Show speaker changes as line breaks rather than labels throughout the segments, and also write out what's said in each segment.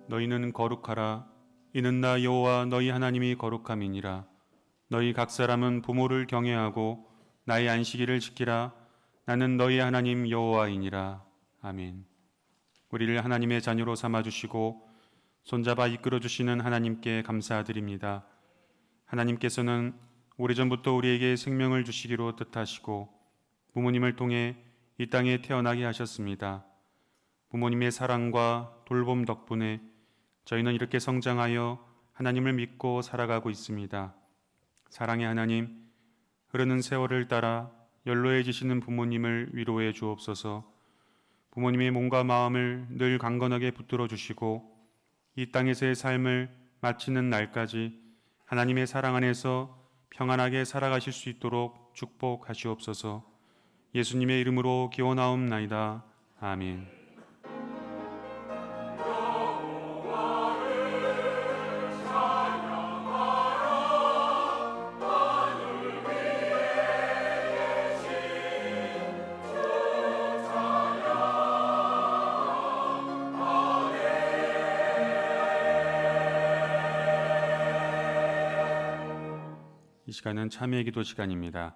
너희는 거룩하라. 이는 나 여호와 너희 하나님이 거룩함이니라. 너희 각 사람은 부모를 경외하고 나의 안식일을 지키라. 나는 너희 하나님 여호와이니라. 아멘. 우리를 하나님의 자녀로 삼아주시고 손잡아 이끌어주시는 하나님께 감사드립니다. 하나님께서는 오래전부터 우리에게 생명을 주시기로 뜻하시고 부모님을 통해 이 땅에 태어나게 하셨습니다. 부모님의 사랑과 돌봄 덕분에 저희는 이렇게 성장하여 하나님을 믿고 살아가고 있습니다. 사랑의 하나님, 흐르는 세월을 따라 연로해지시는 부모님을 위로해 주옵소서. 부모님의 몸과 마음을 늘 강건하게 붙들어 주시고 이 땅에서의 삶을 마치는 날까지 하나님의 사랑 안에서 평안하게 살아가실 수 있도록 축복하시옵소서. 예수님의 이름으로 기원하옵나이다. 아멘. 이 시간은 참회의 기도 시간입니다.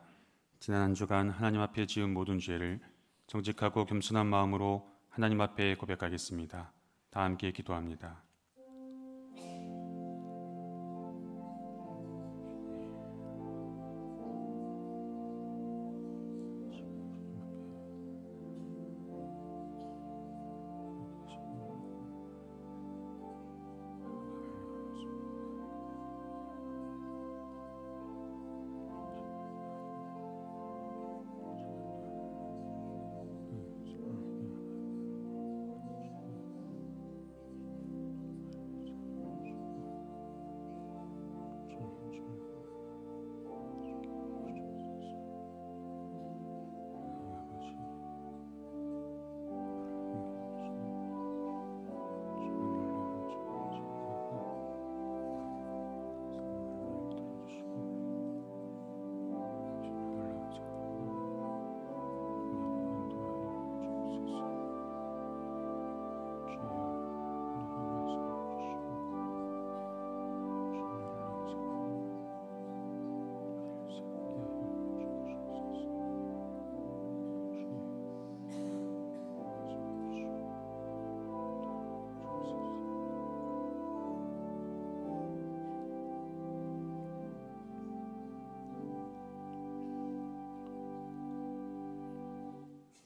지난 한 주간 하나님 앞에 지은 모든 죄를 정직하고 겸손한 마음으로 하나님 앞에 고백하겠습니다. 다 함께 기도합니다.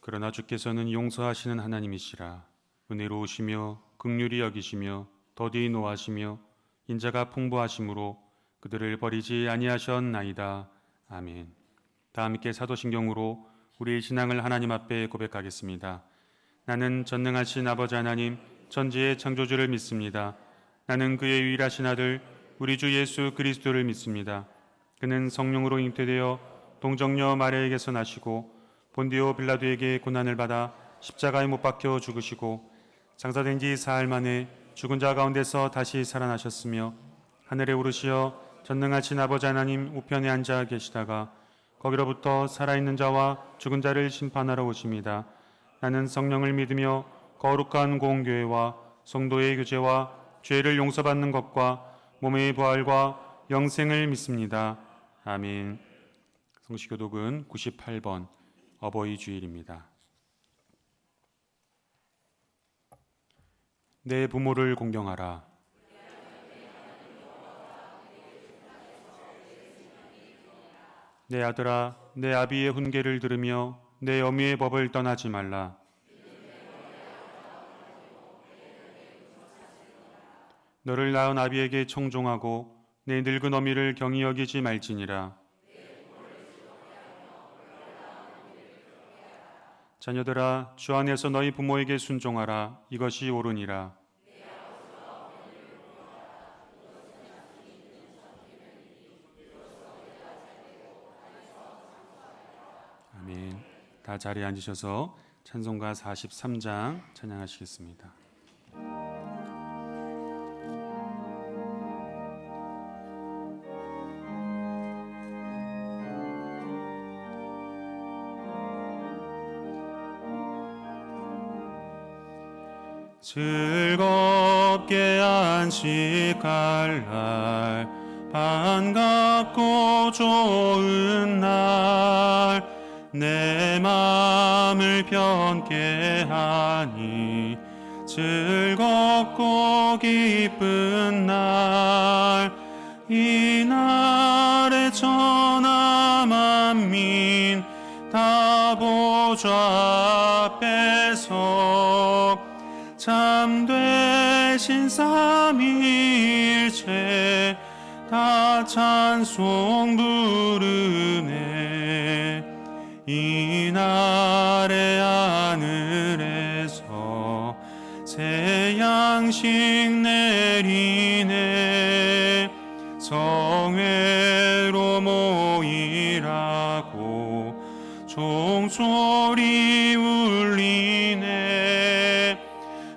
그러나 주께서는 용서하시는 하나님이시라. 은혜로우시며 긍휼히 여기시며 더디 노하시며 인자가 풍부하심으로 그들을 버리지 아니하셨나이다. 아멘. 다 함께 사도신경으로 우리의 신앙을 하나님 앞에 고백하겠습니다. 나는 전능하신 아버지 하나님 천지의 창조주를 믿습니다. 나는 그의 유일하신 아들 우리 주 예수 그리스도를 믿습니다. 그는 성령으로 잉태되어 동정녀 마리아에게서 나시고 본디오 빌라도에게 고난을 받아 십자가에 못 박혀 죽으시고 장사된 지 사흘 만에 죽은 자 가운데서 다시 살아나셨으며 하늘에 오르시어 전능하신 아버지 하나님 우편에 앉아 계시다가 거기로부터 살아있는 자와 죽은 자를 심판하러 오십니다. 나는 성령을 믿으며 거룩한 공교회와 성도의 교제와 죄를 용서받는 것과 몸의 부활과 영생을 믿습니다. 아멘. 성시교독은 98번 어버이 주일입니다. 내 부모를 공경하라. 내 아들아, 내 아비의 훈계를 들으며 내 어미의 법을 떠나지 말라. 너를 낳은 아비에게 청종하고 내 늙은 어미를 경히 여기지 말지니라. 자녀들아, 주 안에서 너희 부모에게 순종하라. 이것이 옳으니라. 아멘. 다 자리에 앉으셔서 찬송가 43장 찬양하시겠습니다. 즐겁게 즐겁게 안식할 날, 반갑고 좋은 날, 내 맘을 편케 하니 즐겁고 기쁜 날, 이날에 천하 만민 다 보좌 앞에서 참되신 삼위일체 다 찬송 부르네. 이날의 하늘에서 새 양식 내리네. 성회로 모이라고 종소리 울리네.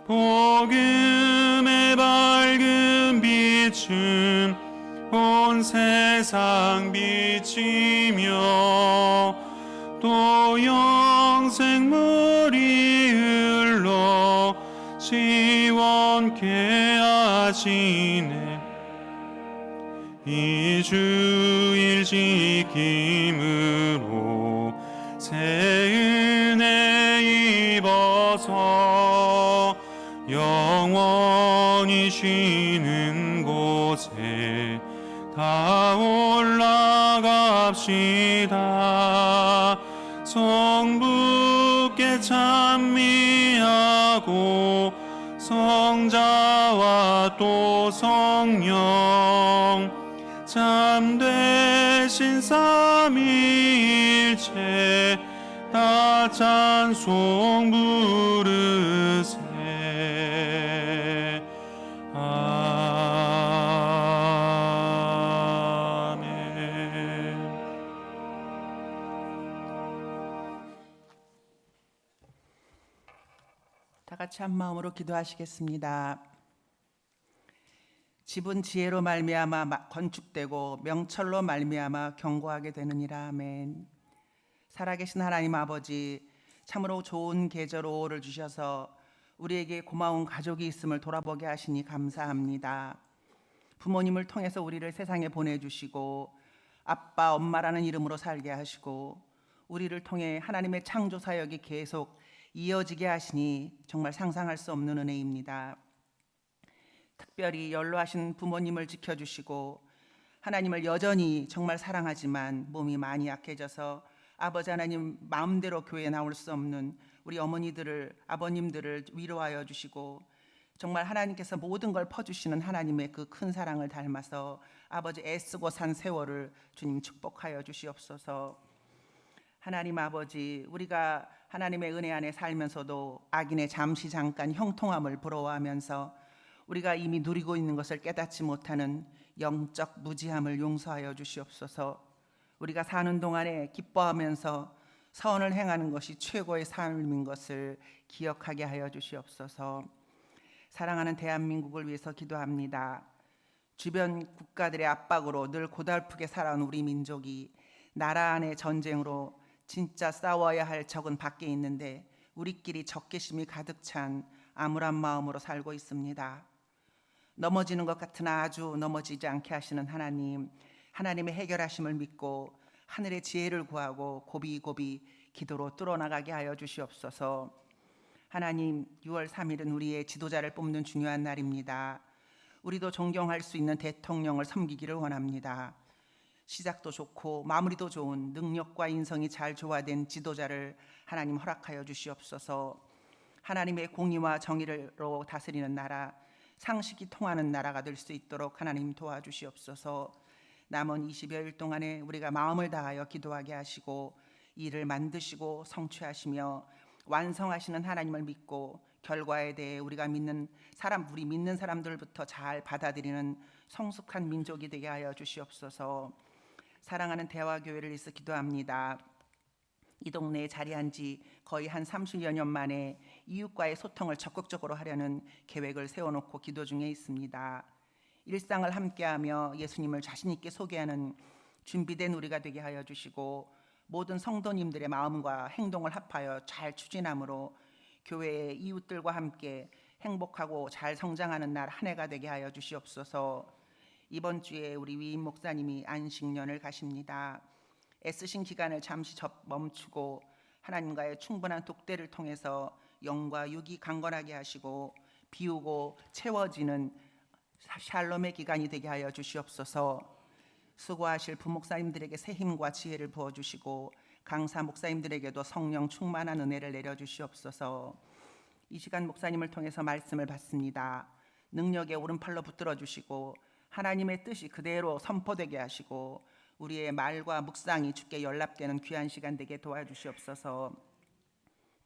복음의 밝은 빛은 온 세상 비치며 또 영생물이 흘러 시원케 하시네. 이 주일 지킴으로 새 은혜 입어서 영원히 쉬는 곳에 다 올라갑시다. 성부께 찬미하고 성자와 또 성령 참되신 삼위일체 다 찬송 부르세.
다 같이 한 마음으로 기도하시겠습니다. 집은 지혜로 말미암아 건축되고 명철로 말미암아 견고하게 되느니라. 아멘. 살아계신 하나님 아버지, 참으로 좋은 계절 5월을 주셔서 우리에게 고마운 가족이 있음을 돌아보게 하시니 감사합니다. 부모님을 통해서 우리를 세상에 보내주시고 아빠, 엄마라는 이름으로 살게 하시고 우리를 통해 하나님의 창조 사역이 계속 이어지게 하시니 정말 상상할 수 없는 은혜입니다. 특별히 연로하신 부모님을 지켜주시고 하나님을 여전히 정말 사랑하지만 몸이 많이 약해져서 아버지 하나님 마음대로 교회에 나올 수 없는 우리 어머니들을, 아버님들을 위로하여 주시고 정말 하나님께서 모든 걸 퍼주시는 하나님의 그 큰 사랑을 닮아서 아버지 애쓰고 산 세월을 주님 축복하여 주시옵소서. 하나님 아버지, 우리가 하나님의 은혜 안에 살면서도 악인의 잠시 잠깐 형통함을 부러워하면서 우리가 이미 누리고 있는 것을 깨닫지 못하는 영적 무지함을 용서하여 주시옵소서. 우리가 사는 동안에 기뻐하면서 선을 행하는 것이 최고의 삶인 것을 기억하게 하여 주시옵소서. 사랑하는 대한민국을 위해서 기도합니다. 주변 국가들의 압박으로 늘 고달프게 살아온 우리 민족이 나라 안의 전쟁으로 진짜 싸워야 할 적은 밖에 있는데 우리끼리 적개심이 가득 찬 암울한 마음으로 살고 있습니다. 넘어지는 것 같으나 아주 넘어지지 않게 하시는 하나님, 하나님의 해결하심을 믿고 하늘의 지혜를 구하고 고비고비 기도로 뚫어나가게 하여 주시옵소서. 하나님, 6월 3일은 우리의 지도자를 뽑는 중요한 날입니다. 우리도 존경할 수 있는 대통령을 섬기기를 원합니다. 시작도 좋고 마무리도 좋은 능력과 인성이 잘 조화된 지도자를 하나님 허락하여 주시옵소서. 하나님의 공의와 정의로 다스리는 나라, 상식이 통하는 나라가 될 수 있도록 하나님 도와주시옵소서. 남은 20여일 동안에 우리가 마음을 다하여 기도하게 하시고 일을 만드시고 성취하시며 완성하시는 하나님을 믿고 결과에 대해 우리 믿는 사람들부터 잘 받아들이는 성숙한 민족이 되게 하여 주시옵소서. 사랑하는 대화교회를 위해서 기도합니다. 이 동네에 자리한 지 거의 한 30여 년 만에 이웃과의 소통을 적극적으로 하려는 계획을 세워놓고 기도 중에 있습니다. 일상을 함께하며 예수님을 자신 있게 소개하는 준비된 우리가 되게 하여 주시고 모든 성도님들의 마음과 행동을 합하여 잘 추진함으로 교회의 이웃들과 함께 행복하고 잘 성장하는 날 한 해가 되게 하여 주시옵소서. 이번 주에 우리 위임 목사님이 안식년을 가십니다. 애쓰신 기간을 잠시 멈추고 하나님과의 충분한 독대를 통해서 영과 육이 강건하게 하시고 비우고 채워지는 샬롬의 기간이 되게 하여 주시옵소서. 수고하실 부목사님들에게 새 힘과 지혜를 부어주시고 강사 목사님들에게도 성령 충만한 은혜를 내려주시옵소서. 이 시간 목사님을 통해서 말씀을 받습니다. 능력의 오른팔로 붙들어 주시고 하나님의 뜻이 그대로 선포되게 하시고 우리의 말과 묵상이 주께 연락되는 귀한 시간 되게 도와주시옵소서.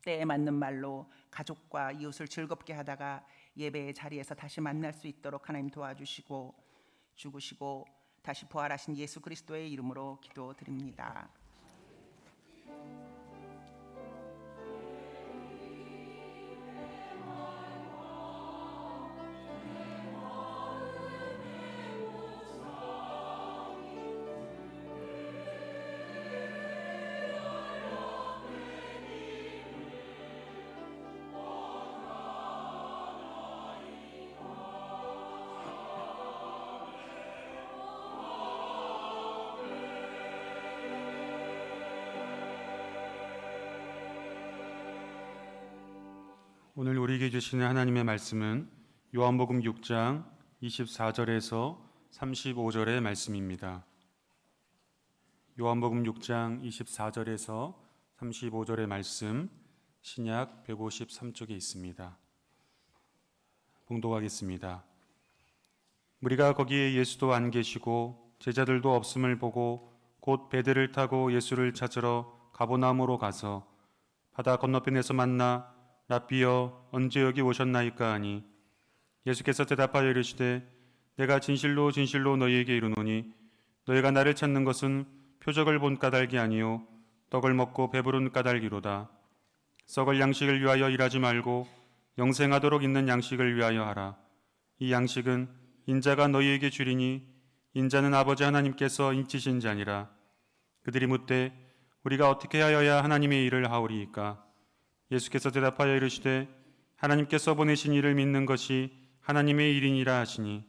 때에 맞는 말로 가족과 이웃을 즐겁게 하다가 예배의 자리에서 다시 만날 수 있도록 하나님 도와주시고 죽으시고 다시 부활하신 예수 그리스도의 이름으로 기도드립니다.
오늘 우리에게 주시는 하나님의 말씀은 요한복음 6장 24절에서 35절의 말씀입니다. 요한복음 6장 24절에서 35절의 말씀, 신약 153쪽에 있습니다. 봉독하겠습니다. 무리가 거기에 예수도 안 계시고 제자들도 없음을 보고 곧 배들을 타고 예수를 찾으러 가버나움으로 가서 바다 건너편에서 만나 랍비여 언제 여기 오셨나이까 하니 예수께서 대답하여 이르시되 내가 진실로 진실로 너희에게 이르노니 너희가 나를 찾는 것은 표적을 본 까닭이 아니요 떡을 먹고 배부른 까닭이로다. 썩을 양식을 위하여 일하지 말고 영생하도록 있는 양식을 위하여 하라. 이 양식은 인자가 너희에게 주리니 인자는 아버지 하나님께서 인치신 자니라. 그들이 묻되 우리가 어떻게 하여야 하나님의 일을 하오리이까? 예수께서 대답하여 이르시되 하나님께서 보내신 이를 믿는 것이 하나님의 일이니라 하시니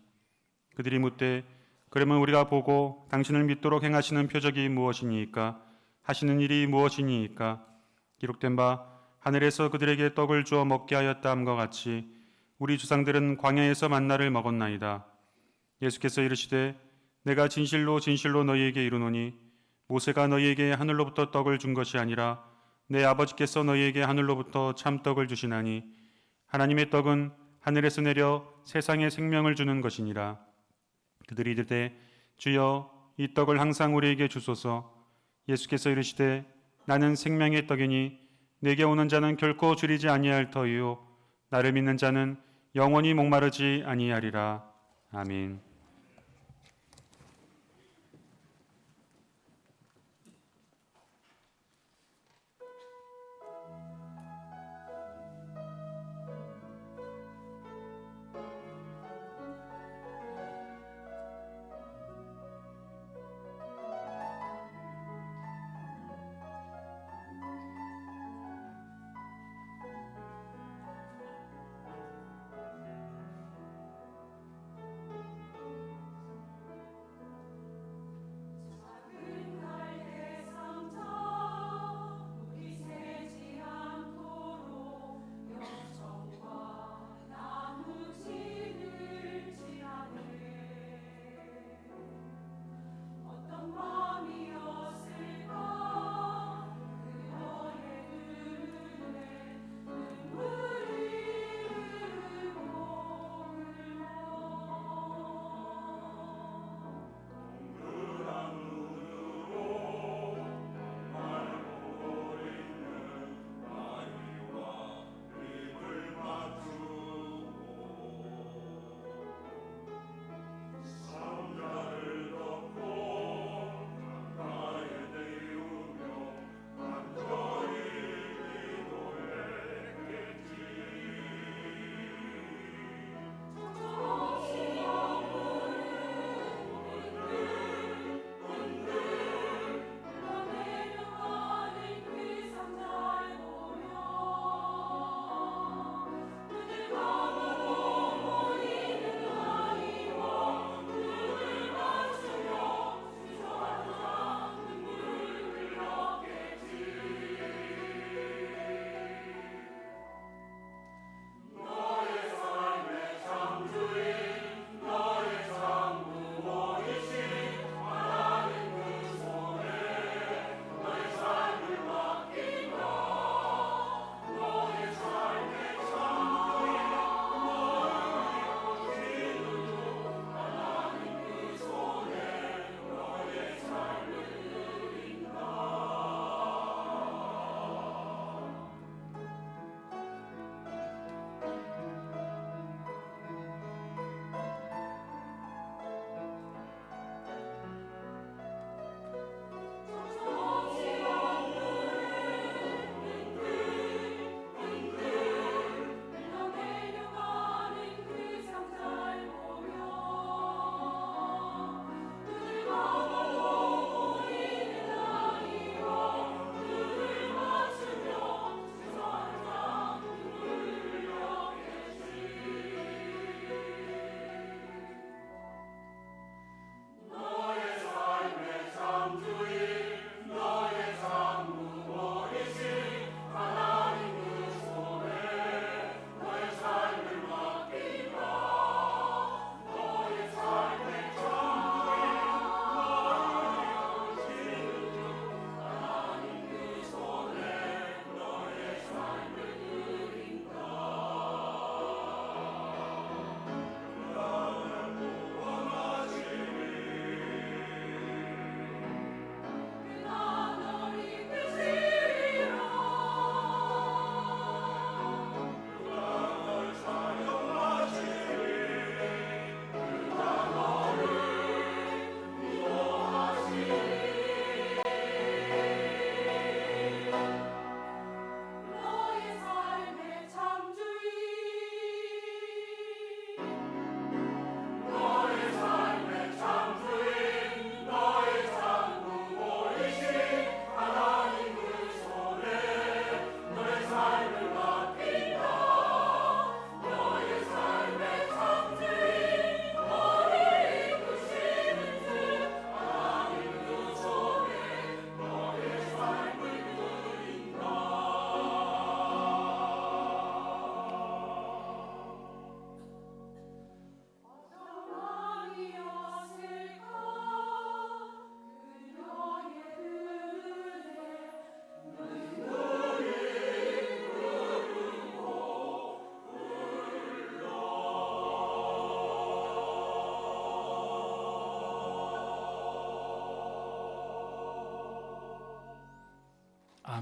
그들이 묻되 그러면 우리가 보고 당신을 믿도록 행하시는 표적이 무엇이니이까? 하시는 일이 무엇이니이까? 기록된 바 하늘에서 그들에게 떡을 주어 먹게 하였다 함과 같이 우리 조상들은 광야에서 만나를 먹었나이다. 예수께서 이르시되 내가 진실로 진실로 너희에게 이르노니 모세가 너희에게 하늘로부터 떡을 준 것이 아니라 내 아버지께서 너희에게 하늘로부터 참떡을 주시나니 하나님의 떡은 하늘에서 내려 세상에 생명을 주는 것이니라. 그들이 이르되 주여 이 떡을 항상 우리에게 주소서. 예수께서 이르시되 나는 생명의 떡이니 내게 오는 자는 결코 줄이지 아니할 터이요 나를 믿는 자는 영원히 목마르지 아니하리라. 아멘.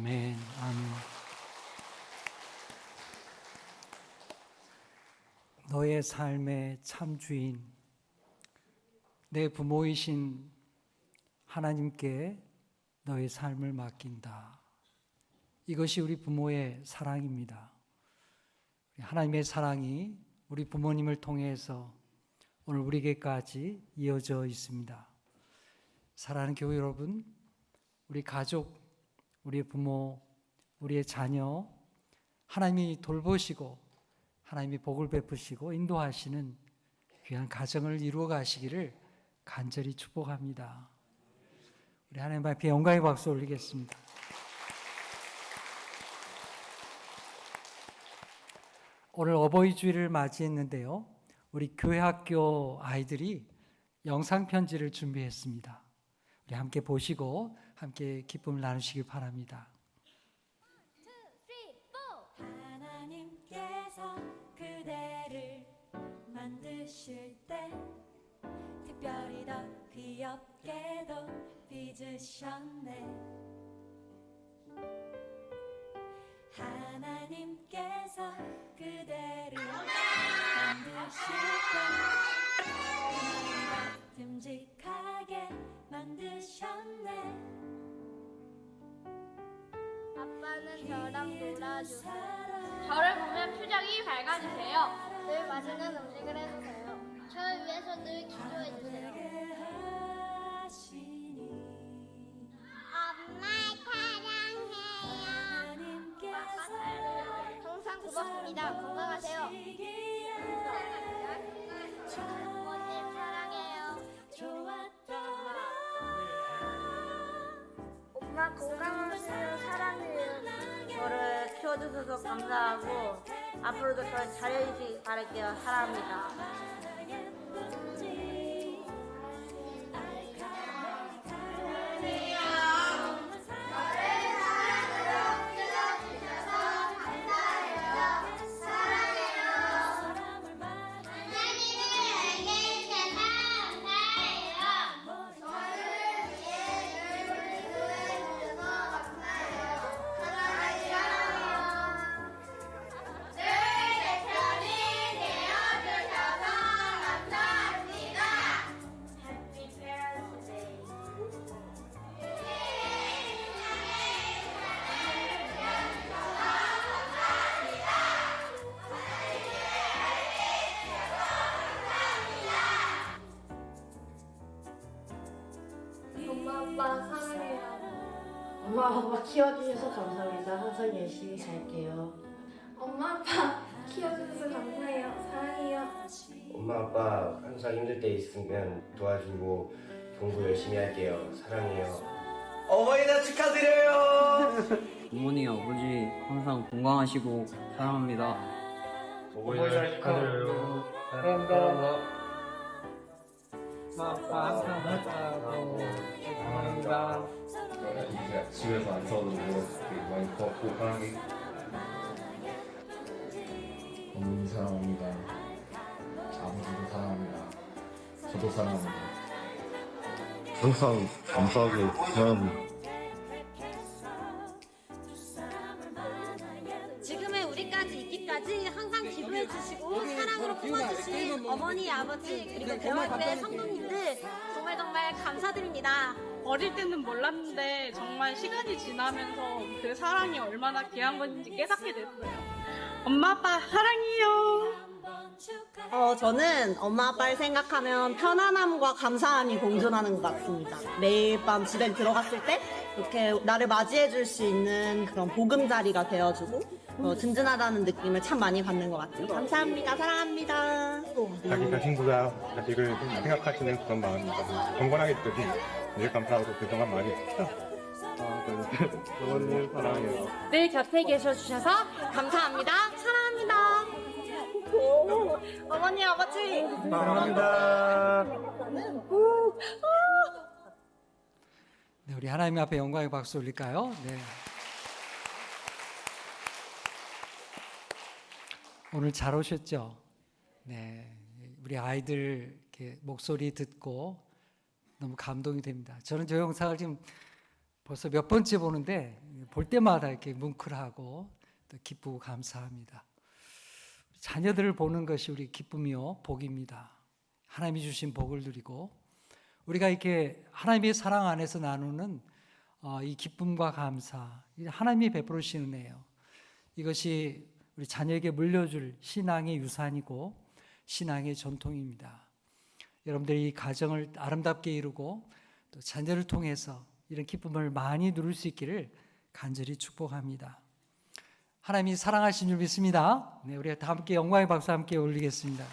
아멘. 아멘. 너의 삶의 참 주인, 내 부모이신 하나님께 너의 삶을 맡긴다. 이것이 우리 부모의 사랑입니다. 하나님의 사랑이 우리 부모님을 통해서 오늘 우리에게까지 이어져 있습니다. 사랑하는 교회 여러분, 우리 가족, 우리의 부모, 우리의 자녀, 하나님이 돌보시고 하나님이 복을 베푸시고 인도하시는 귀한 가정을 이루어 가시기를 간절히 축복합니다. 우리 하나님 앞에 영광의 박수 올리겠습니다. 오늘 어버이 주일을 맞이했는데요. 우리 교회 학교 아이들이 영상 편지를 준비했습니다. 우리 함께 보시고 함께 기쁨을 나누시길 바랍니다.
하나님께서 그대를 만드실 때 특별히 더 귀엽게도 빚으셨네. 하나님께서 그대를 만드실 때 그날보다 듬직하게 만드셨네.
아빠는 저랑 놀아주세요. 저를 보면 표정이 밝아지세요. 늘 맛있는 음식을 해주세요. 저를 위해서 늘 기도해주세요. 엄마 사랑해요. 항상 고맙습니다. 건강하세요. 부모님 사랑해요. 엄마 건강하세요. 사랑해요.
저를 키워주셔서 감사하고 앞으로도 저를 잘해주시기 바랄게요. 사랑합니다.
엄마 아빠 사랑해요.
엄마 아빠 키워주셔서 감사합니다. 항상 열심히 살게요.
엄마 아빠 키워주셔서 감사해요. 사랑해요.
엄마 아빠 항상 힘들 때 있으면 도와주고 공부 열심히 할게요. 사랑해요.
어머니나 축하드려요.
부모님, 아버지 항상 건강하시고 사랑합니다.
어머니나 축하드려요.
사랑합니다. 아빠 항상 감사하고 감사합니다.
이제 집에서 안 싸우는 거 되게 많이 고맙고 사랑해. 어머니 사랑합니다. 아버지도 사랑합니다. 저도 사랑합니다.
항상 감사하게 사랑합니다.
지금의 우리까지 있기까지 항상 기도해 주시고 사랑으로 품어주신 어머니, 아버지 그리고 대화교회 성도님들 정말 감사드립니다.
어릴 때는 몰랐는데 정말 시간이 지나면서 그 사랑이 얼마나 귀한 건지 깨닫게 됐어요. 엄마 아빠 사랑해요.
저는 엄마 아빠를 생각하면 편안함과 감사함이 공존하는 것 같습니다. 매일 밤 집에 들어갔을 때 이렇게 나를 맞이해 줄 수 있는 그런 보금자리가 되어주고 든든하다는 느낌을 참 많이 받는 것 같아요. 감사합니다. 사랑합니다.
자기 자신보다 자식을 생각하시는 그런 마음입니다. 건강하게 있더니 늘 감사하고 그동안 많이 했죠. 어머님 사랑해요.
늘 곁에 계셔주셔서 감사합니다. 사랑합니다. 어머니, 아버지
사랑합니다.
네, 우리 하나님 앞에 영광의 박수 올릴까요? 네. 오늘 잘 오셨죠? 네, 우리 아이들 이렇게 목소리 듣고 너무 감동이 됩니다. 저는 저 영상을 지금 벌써 몇 번째 보는데 볼 때마다 이렇게 뭉클하고 또 기쁘고 감사합니다. 자녀들을 보는 것이 우리 기쁨이요 복입니다. 하나님이 주신 복을 누리고 우리가 이렇게 하나님의 사랑 안에서 나누는 이 기쁨과 감사, 하나님이 베풀으시는 은혜예요. 이것이 우리 자녀에게 물려줄 신앙의 유산이고 신앙의 전통입니다. 여러분들이 이 가정을 아름답게 이루고 또 자녀를 통해서 이런 기쁨을 많이 누릴 수 있기를 간절히 축복합니다. 하나님이 사랑하신 줄 믿습니다. 네, 우리가 다 함께 영광의 박수 함께 올리겠습니다.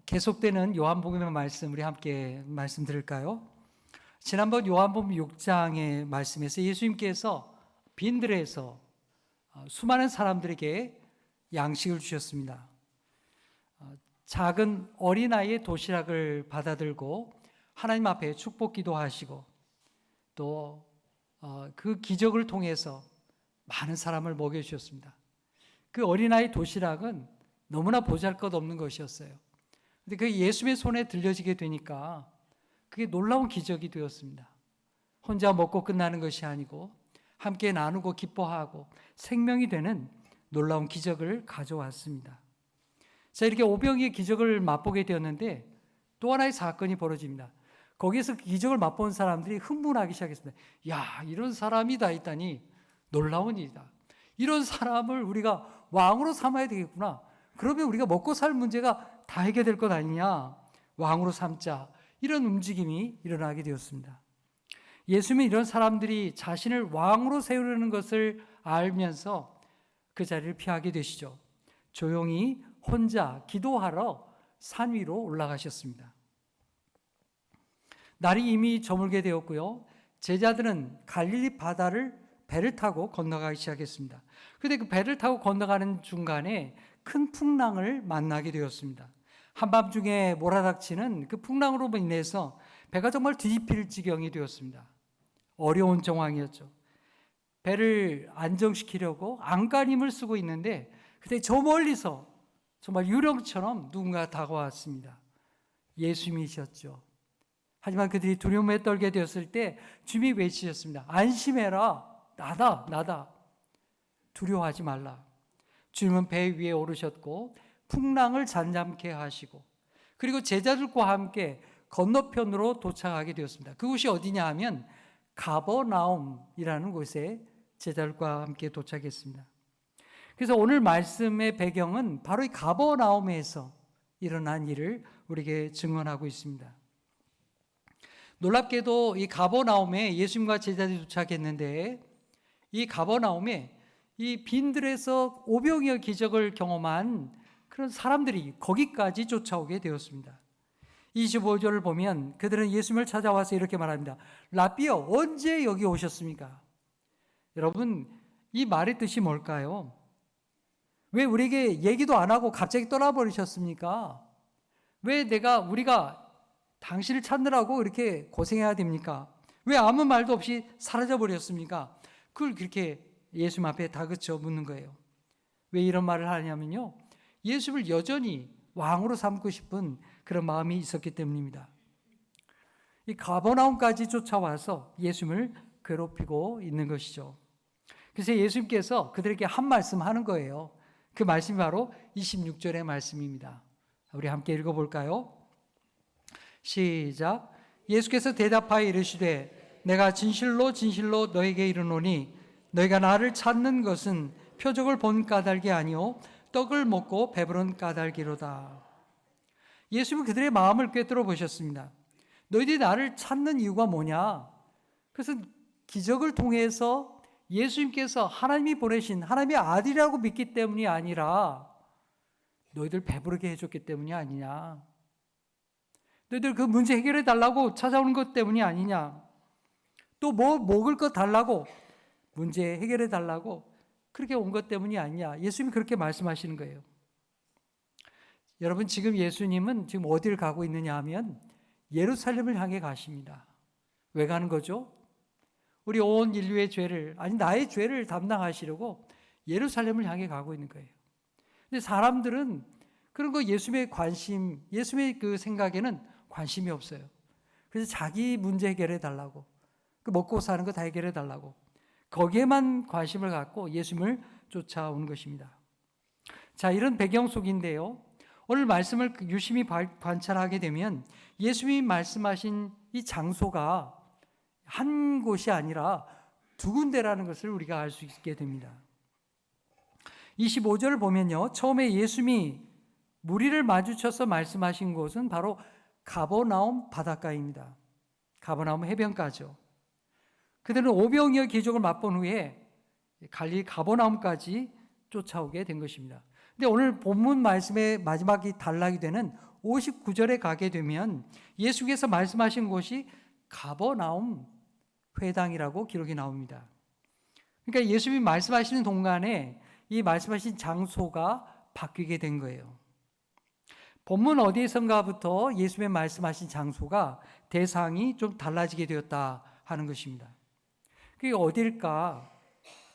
계속되는 요한복음의 말씀 우리 함께 말씀 들을까요? 지난번 요한복음 6장의 말씀에서 예수님께서 빈들에서 수많은 사람들에게 양식을 주셨습니다. 작은 어린아이의 도시락을 받아들고 하나님 앞에 축복 기도하시고 또 그 기적을 통해서 많은 사람을 먹여주셨습니다. 그 어린아이 도시락은 너무나 보잘것없는 것이었어요. 근데 그 예수님의 손에 들려지게 되니까 그게 놀라운 기적이 되었습니다. 혼자 먹고 끝나는 것이 아니고 함께 나누고 기뻐하고 생명이 되는 놀라운 기적을 가져왔습니다. 자, 이렇게 오병이의 기적을 맛보게 되었는데 또 하나의 사건이 벌어집니다. 거기에서 그 기적을 맛본 사람들이 흥분하기 시작했습니다. 야, 이런 사람이 다 있다니 놀라운 일이다. 이런 사람을 우리가 왕으로 삼아야 되겠구나. 그러면 우리가 먹고 살 문제가 다 해결될 것 아니냐. 왕으로 삼자. 이런 움직임이 일어나게 되었습니다. 예수님은 이런 사람들이 자신을 왕으로 세우려는 것을 알면서 그 자리를 피하게 되시죠. 조용히 혼자 기도하러 산 위로 올라가셨습니다. 날이 이미 저물게 되었고요. 제자들은 갈릴리 바다를 배를 타고 건너가기 시작했습니다. 그런데 그 배를 타고 건너가는 중간에 큰 풍랑을 만나게 되었습니다. 한밤중에 몰아닥치는 그 풍랑으로 인해서 배가 정말 뒤집힐 지경이 되었습니다. 어려운 정황이었죠. 배를 안정시키려고 안간힘을 쓰고 있는데 그때 저 멀리서 정말 유령처럼 누군가 다가왔습니다. 예수님이셨죠. 하지만 그들이 두려움에 떨게 되었을 때 주님이 외치셨습니다. 안심해라. 나다. 두려워하지 말라. 주님은 배 위에 오르셨고 풍랑을 잠잠케 하시고 그리고 제자들과 함께 건너편으로 도착하게 되었습니다. 그곳이 어디냐 하면 가버나움이라는 곳에 제자들과 함께 도착했습니다. 그래서 오늘 말씀의 배경은 바로 이 가버나움에서 일어난 일을 우리에게 증언하고 있습니다. 놀랍게도 이 가버나움에 예수님과 제자들이 도착했는데 이 가버나움에 이 빈들에서 오병이어 기적을 경험한 그런 사람들이 거기까지 쫓아오게 되었습니다. 25절을 보면 그들은 예수님을 찾아와서 이렇게 말합니다. 라삐여, 언제 여기 오셨습니까? 여러분, 이 말의 뜻이 뭘까요? 왜 우리에게 얘기도 안 하고 갑자기 떠나버리셨습니까? 왜 우리가 당신을 찾느라고 이렇게 고생해야 됩니까? 왜 아무 말도 없이 사라져 버렸습니까? 그걸 그렇게 예수님 앞에 다그쳐 묻는 거예요. 왜 이런 말을 하냐면요. 예수를 여전히 왕으로 삼고 싶은 그런 마음이 있었기 때문입니다. 이 가버나움까지 쫓아와서 예수님을 괴롭히고 있는 것이죠. 그래서 예수님께서 그들에게 한 말씀 하는 거예요. 그 말씀이 바로 26절의 말씀입니다. 우리 함께 읽어볼까요? 시작. 예수께서 대답하여 이르시되 내가 진실로 진실로 너에게 이르노니 너희가 나를 찾는 것은 표적을 본 까닭이 아니요 떡을 먹고 배부른 까닭이로다. 예수님은 그들의 마음을 꿰뚫어 보셨습니다. 너희들이 나를 찾는 이유가 뭐냐? 그것은 기적을 통해서 예수님께서 하나님이 보내신 하나님의 아들이라고 믿기 때문이 아니라 너희들 배부르게 해줬기 때문이 아니냐? 너희들 그 문제 해결해 달라고 찾아오는 것 때문이 아니냐? 또 뭐 먹을 것 달라고 문제 해결해 달라고 그렇게 온 것 때문이 아니냐? 예수님이 그렇게 말씀하시는 거예요. 여러분, 지금 예수님은 지금 어디를 가고 있느냐 하면 예루살렘을 향해 가십니다. 왜 가는 거죠? 우리 온 인류의 죄를, 아니 나의 죄를 담당하시려고 예루살렘을 향해 가고 있는 거예요. 근데 사람들은 그런 거 예수님의 관심, 예수님의 그 생각에는 관심이 없어요. 그래서 자기 문제 해결해 달라고, 그 먹고 사는 거 다 해결해 달라고 거기에만 관심을 갖고 예수님을 쫓아오는 것입니다. 자, 이런 배경 속인데요. 오늘 말씀을 유심히 관찰하게 되면 예수님이 말씀하신 이 장소가 한 곳이 아니라 두 군데라는 것을 우리가 알 수 있게 됩니다. 25절을 보면요. 처음에 예수님이 무리를 마주쳐서 말씀하신 곳은 바로 가버나움 바닷가입니다. 가버나움 해변가죠. 그들은 오병이어 기적을 맛본 후에 갈릴리 가버나움까지 쫓아오게 된 것입니다. 근데 오늘 본문 말씀의 마지막이 단락이 되는 59절에 가게 되면 예수께서 말씀하신 곳이 가버나움 회당이라고 기록이 나옵니다. 그러니까 예수님이 말씀하시는 동안에 이 말씀하신 장소가 바뀌게 된 거예요. 본문 어디에선가부터 예수님의 말씀하신 장소가 대상이 좀 달라지게 되었다 하는 것입니다. 그게 어딜까?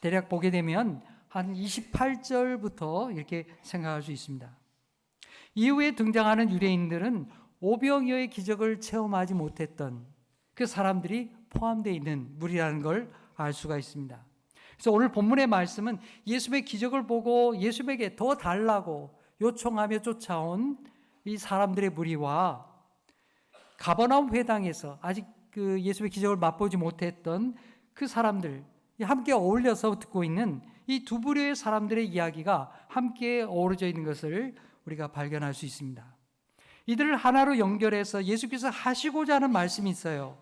대략 보게 되면 한 28절부터 이렇게 생각할 수 있습니다. 이후에 등장하는 유대인들은 오병이어의 기적을 체험하지 못했던 그 사람들이 포함되어 있는 무리라는 걸 알 수가 있습니다. 그래서 오늘 본문의 말씀은 예수님의 기적을 보고 예수님에게 더 달라고 요청하며 쫓아온 이 사람들의 무리와 가버나움 회당에서 아직 그 예수의 기적을 맛보지 못했던 그 사람들 함께 어울려서 듣고 있는 이 두 부류의 사람들의 이야기가 함께 어우러져 있는 것을 우리가 발견할 수 있습니다. 이들을 하나로 연결해서 예수께서 하시고자 하는 말씀이 있어요.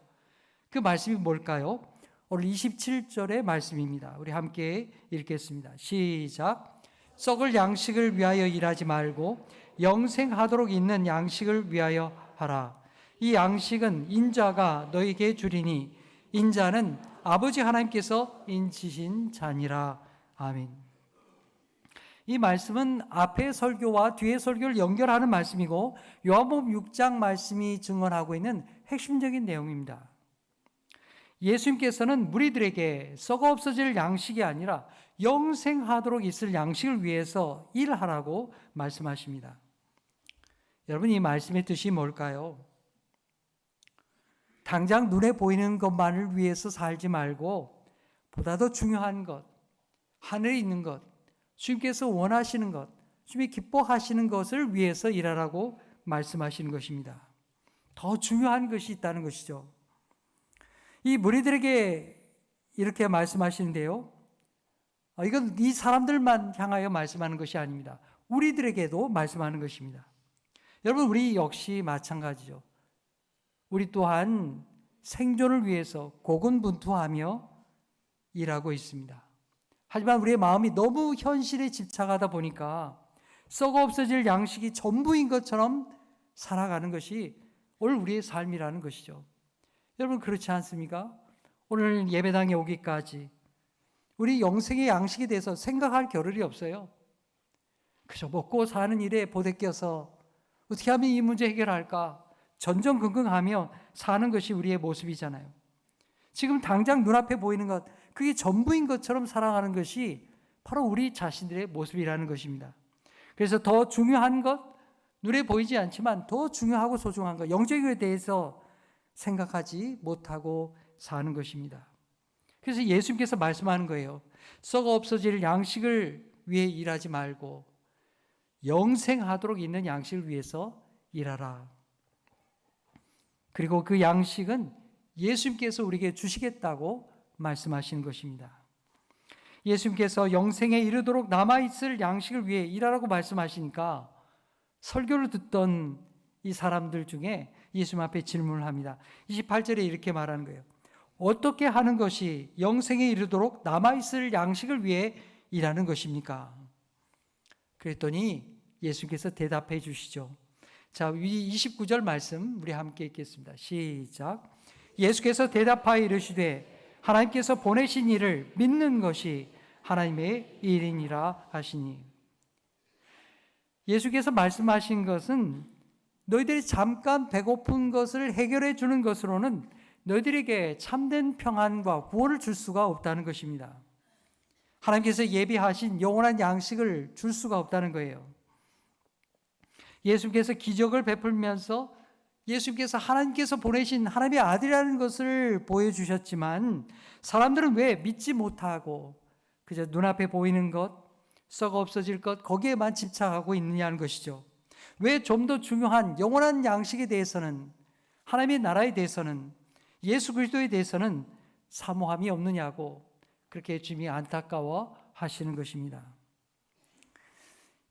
그 말씀이 뭘까요? 오늘 27절의 말씀입니다. 우리 함께 읽겠습니다. 시작. 썩을 양식을 위하여 일하지 말고 영생하도록 있는 양식을 위하여 하라. 이 양식은 인자가 너에게 주리니 인자는 아버지 하나님께서 인치신 자니라. 아멘. 이 말씀은 앞의 설교와 뒤의 설교를 연결하는 말씀이고 요한복음 6장 말씀이 증언하고 있는 핵심적인 내용입니다. 예수님께서는 무리들에게 썩어 없어질 양식이 아니라 영생하도록 있을 양식을 위해서 일하라고 말씀하십니다. 여러분, 이 말씀의 뜻이 뭘까요? 당장 눈에 보이는 것만을 위해서 살지 말고 보다 더 중요한 것, 하늘에 있는 것, 주님께서 원하시는 것, 주님이 기뻐하시는 것을 위해서 일하라고 말씀하시는 것입니다. 더 중요한 것이 있다는 것이죠. 이 무리들에게 이렇게 말씀하시는데요. 이건 이 사람들만 향하여 말씀하는 것이 아닙니다. 우리들에게도 말씀하는 것입니다. 여러분, 우리 역시 마찬가지죠. 우리 또한 생존을 위해서 고군분투하며 일하고 있습니다. 하지만 우리의 마음이 너무 현실에 집착하다 보니까 썩어 없어질 양식이 전부인 것처럼 살아가는 것이 오늘 우리의 삶이라는 것이죠. 여러분, 그렇지 않습니까? 오늘 예배당에 오기까지 우리 영생의 양식에 대해서 생각할 겨를이 없어요. 그저 먹고 사는 일에 보대껴서 어떻게 하면 이 문제 해결할까 전전긍긍하며 사는 것이 우리의 모습이잖아요. 지금 당장 눈앞에 보이는 것, 그게 전부인 것처럼 살아가는 것이 바로 우리 자신들의 모습이라는 것입니다. 그래서 더 중요한 것, 눈에 보이지 않지만 더 중요하고 소중한 것, 영적에 대해서 생각하지 못하고 사는 것입니다. 그래서 예수님께서 말씀하는 거예요. 썩어 없어질 양식을 위해 일하지 말고 영생하도록 있는 양식을 위해서 일하라. 그리고 그 양식은 예수님께서 우리에게 주시겠다고 말씀하시는 것입니다. 예수님께서 영생에 이르도록 남아있을 양식을 위해 일하라고 말씀하시니까 설교를 듣던 이 사람들 중에 예수님 앞에 질문을 합니다. 28절에 이렇게 말하는 거예요. 어떻게 하는 것이 영생에 이르도록 남아있을 양식을 위해 일하는 것입니까? 그랬더니 예수님께서 대답해 주시죠. 자, 29절 말씀 우리 함께 읽겠습니다. 시작. 예수께서 대답하여 이르시되 하나님께서 보내신 이를 믿는 것이 하나님의 일이니라 하시니. 예수께서 말씀하신 것은 너희들이 잠깐 배고픈 것을 해결해 주는 것으로는 너희들에게 참된 평안과 구원을 줄 수가 없다는 것입니다. 하나님께서 예비하신 영원한 양식을 줄 수가 없다는 거예요. 예수께서 기적을 베풀면서 예수님께서 하나님께서 보내신 하나님의 아들이라는 것을 보여주셨지만 사람들은 왜 믿지 못하고 그저 눈앞에 보이는 것, 썩어 없어질 것 거기에만 집착하고 있느냐는 것이죠. 왜 좀 더 중요한 영원한 양식에 대해서는, 하나님의 나라에 대해서는, 예수 그리스도에 대해서는 사모함이 없느냐고 그렇게 주님이 안타까워 하시는 것입니다.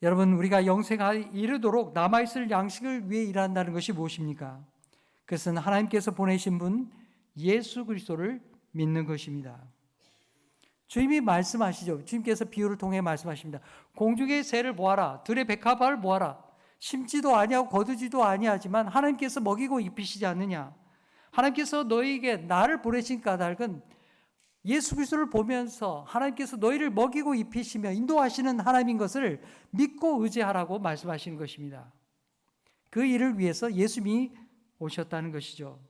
여러분, 우리가 영생에 이르도록 남아있을 양식을 위해 일한다는 것이 무엇입니까? 그것은 하나님께서 보내신 분 예수 그리스도를 믿는 것입니다. 주님이 말씀하시죠. 주님께서 비유를 통해 말씀하십니다. 공중의 새를 보아라. 들의 백합화를 보아라. 심지도 아니하고 거두지도 아니하지만 하나님께서 먹이고 입히시지 않느냐. 하나님께서 너희에게 나를 보내신 까닭은 예수 그리스도를 보면서 하나님께서 너희를 먹이고 입히시며 인도하시는 하나님인 것을 믿고 의지하라고 말씀하시는 것입니다. 그 일을 위해서 예수님이 오셨다는 것이죠.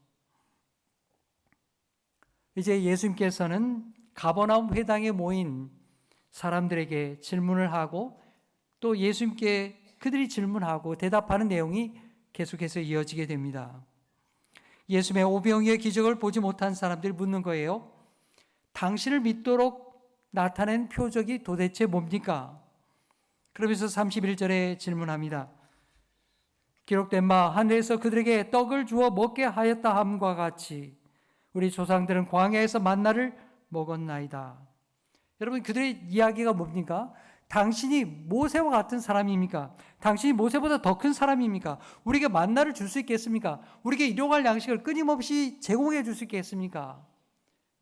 이제 예수님께서는 가버나움 회당에 모인 사람들에게 질문을 하고 또 예수님께 그들이 질문하고 대답하는 내용이 계속해서 이어지게 됩니다. 예수님의 오병이어의 기적을 보지 못한 사람들이 묻는 거예요. 당신을 믿도록 나타낸 표적이 도대체 뭡니까? 그러면서 31절에 질문합니다. 기록된 바 하늘에서 그들에게 떡을 주어 먹게 하였다 함과 같이 우리 조상들은 광야에서 만나를 먹었나이다. 여러분, 그들의 이야기가 뭡니까? 당신이 모세와 같은 사람입니까? 당신이 모세보다 더 큰 사람입니까? 우리에게 만나를 줄 수 있겠습니까? 우리에게 일용할 양식을 끊임없이 제공해 줄 수 있겠습니까?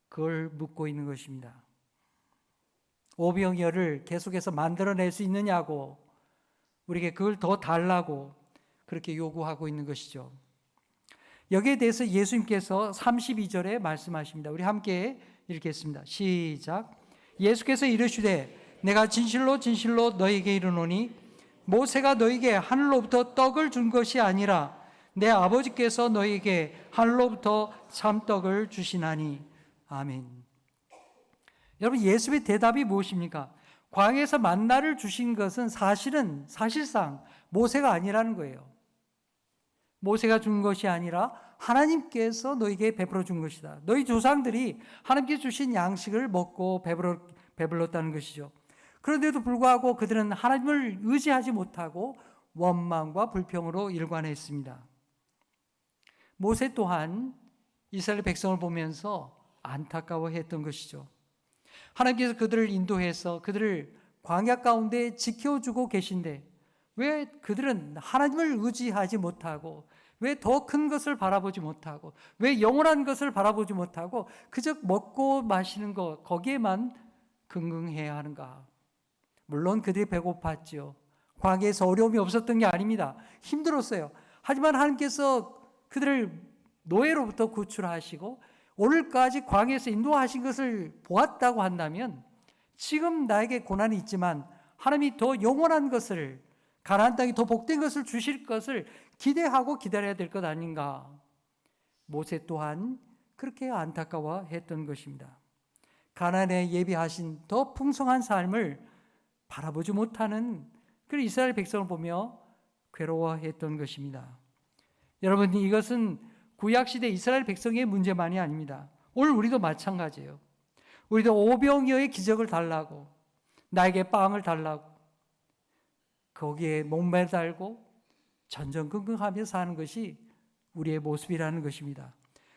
그걸 묻고 있는 것입니다. 오병이어를 계속해서 만들어낼 수 있느냐고, 우리에게 그걸 더 달라고 그렇게 요구하고 있는 것이죠. 여기에 대해서 예수님께서 32절에 말씀하십니다. 우리 함께 읽겠습니다. 시작. 예수께서 이르시되 내가 진실로 진실로 너희에게 이르노니 모세가 너희에게 하늘로부터 떡을 준 것이 아니라 내 아버지께서 너희에게 하늘로부터 참떡을 주시나니. 아멘. 여러분, 예수의 대답이 무엇입니까? 광야에서 만나를 주신 것은 사실상 모세가 아니라는 거예요. 모세가 준 것이 아니라 하나님께서 너희에게 베풀어 준 것이다. 너희 조상들이 하나님께 주신 양식을 먹고 배불렀다는 것이죠. 그런데도 불구하고 그들은 하나님을 의지하지 못하고 원망과 불평으로 일관했습니다. 모세 또한 이스라엘 백성을 보면서 안타까워했던 것이죠. 하나님께서 그들을 인도해서 그들을 광야 가운데 지켜주고 계신데 왜 그들은 하나님을 의지하지 못하고, 왜 더 큰 것을 바라보지 못하고, 왜 영원한 것을 바라보지 못하고 그저 먹고 마시는 것 거기에만 긍긍해야 하는가? 물론 그들이 배고팠죠. 광야에서 어려움이 없었던 게 아닙니다. 힘들었어요. 하지만 하나님께서 그들을 노예로부터 구출하시고 오늘까지 광야에서 인도하신 것을 보았다고 한다면 지금 나에게 고난이 있지만 하나님이 더 영원한 것을, 가나안 땅이 더 복된 것을 주실 것을 기대하고 기다려야 될 것 아닌가? 모세 또한 그렇게 안타까워했던 것입니다. 가나안에 예비하신 더 풍성한 삶을 바라보지 못하는 그 이스라엘 백성을 보며 괴로워했던 것입니다. 여러분, 이것은 구약시대 이스라엘 백성의 문제만이 아닙니다. 오늘 우리도 마찬가지예요. 우리도 오병이어의 기적을 달라고, 나에게 빵을 달라고 거기에 목매달고 전전긍긍하며 사는 것이 우리의 모습이라는 것입니다.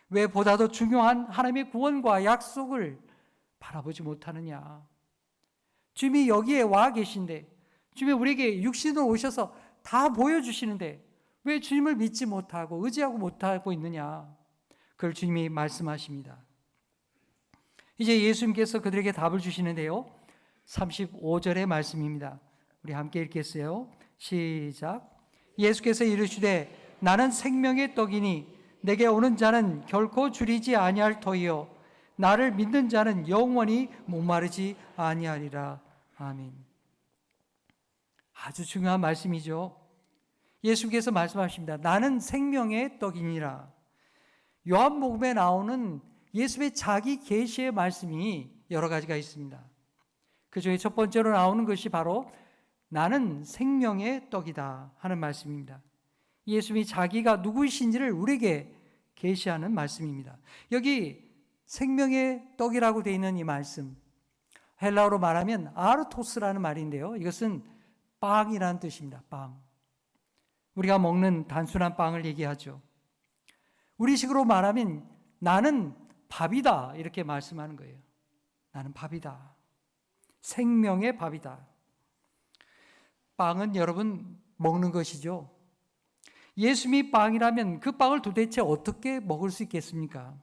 왜 보다 더 중요한 하나님의 구원과 약속을 바라보지 못하느냐? 주님이 여기에 와 계신데, 주님이 우리에게 육신으로 오셔서 다 보여주시는데 왜 주님을 믿지 못하고 의지하고 못하고 있느냐? 그걸 주님이 말씀하십니다. 이제 예수님께서 그들에게 답을 주시는데요. 35절의 말씀입니다. 우리 함께 읽겠어요. 시작. 예수께서 이르시되 나는 생명의 떡이니 내게 오는 자는 결코 줄이지 아니할 터이요 나를 믿는 자는 영원히 목마르지 아니하리라. 아멘. 아주 중요한 말씀이죠. 예수께서 말씀하십니다. 나는 생명의 떡이니라. 요한복음에 나오는 예수의 자기 계시의 말씀이 여러 가지가 있습니다. 그 중에 첫 번째로 나오는 것이 바로 나는 생명의 떡이다 하는 말씀입니다. 예수님이 자기가 누구이신지를 우리에게 계시하는 말씀입니다. 여기 생명의 떡이라고 되어 있는 이 말씀, 헬라어로 말하면 아르토스라는 말인데요. 이것은 빵이라는 뜻입니다. 빵. 우리가 먹는 단순한 빵을 얘기하죠. 우리식으로 말하면 나는 밥이다 이렇게 말씀하는 거예요. 나는 밥이다. 생명의 밥이다. 빵은 여러분 먹는 것이죠. 예수님이 빵이라면 그 빵을 도대체 어떻게 먹을 수 있겠습니까?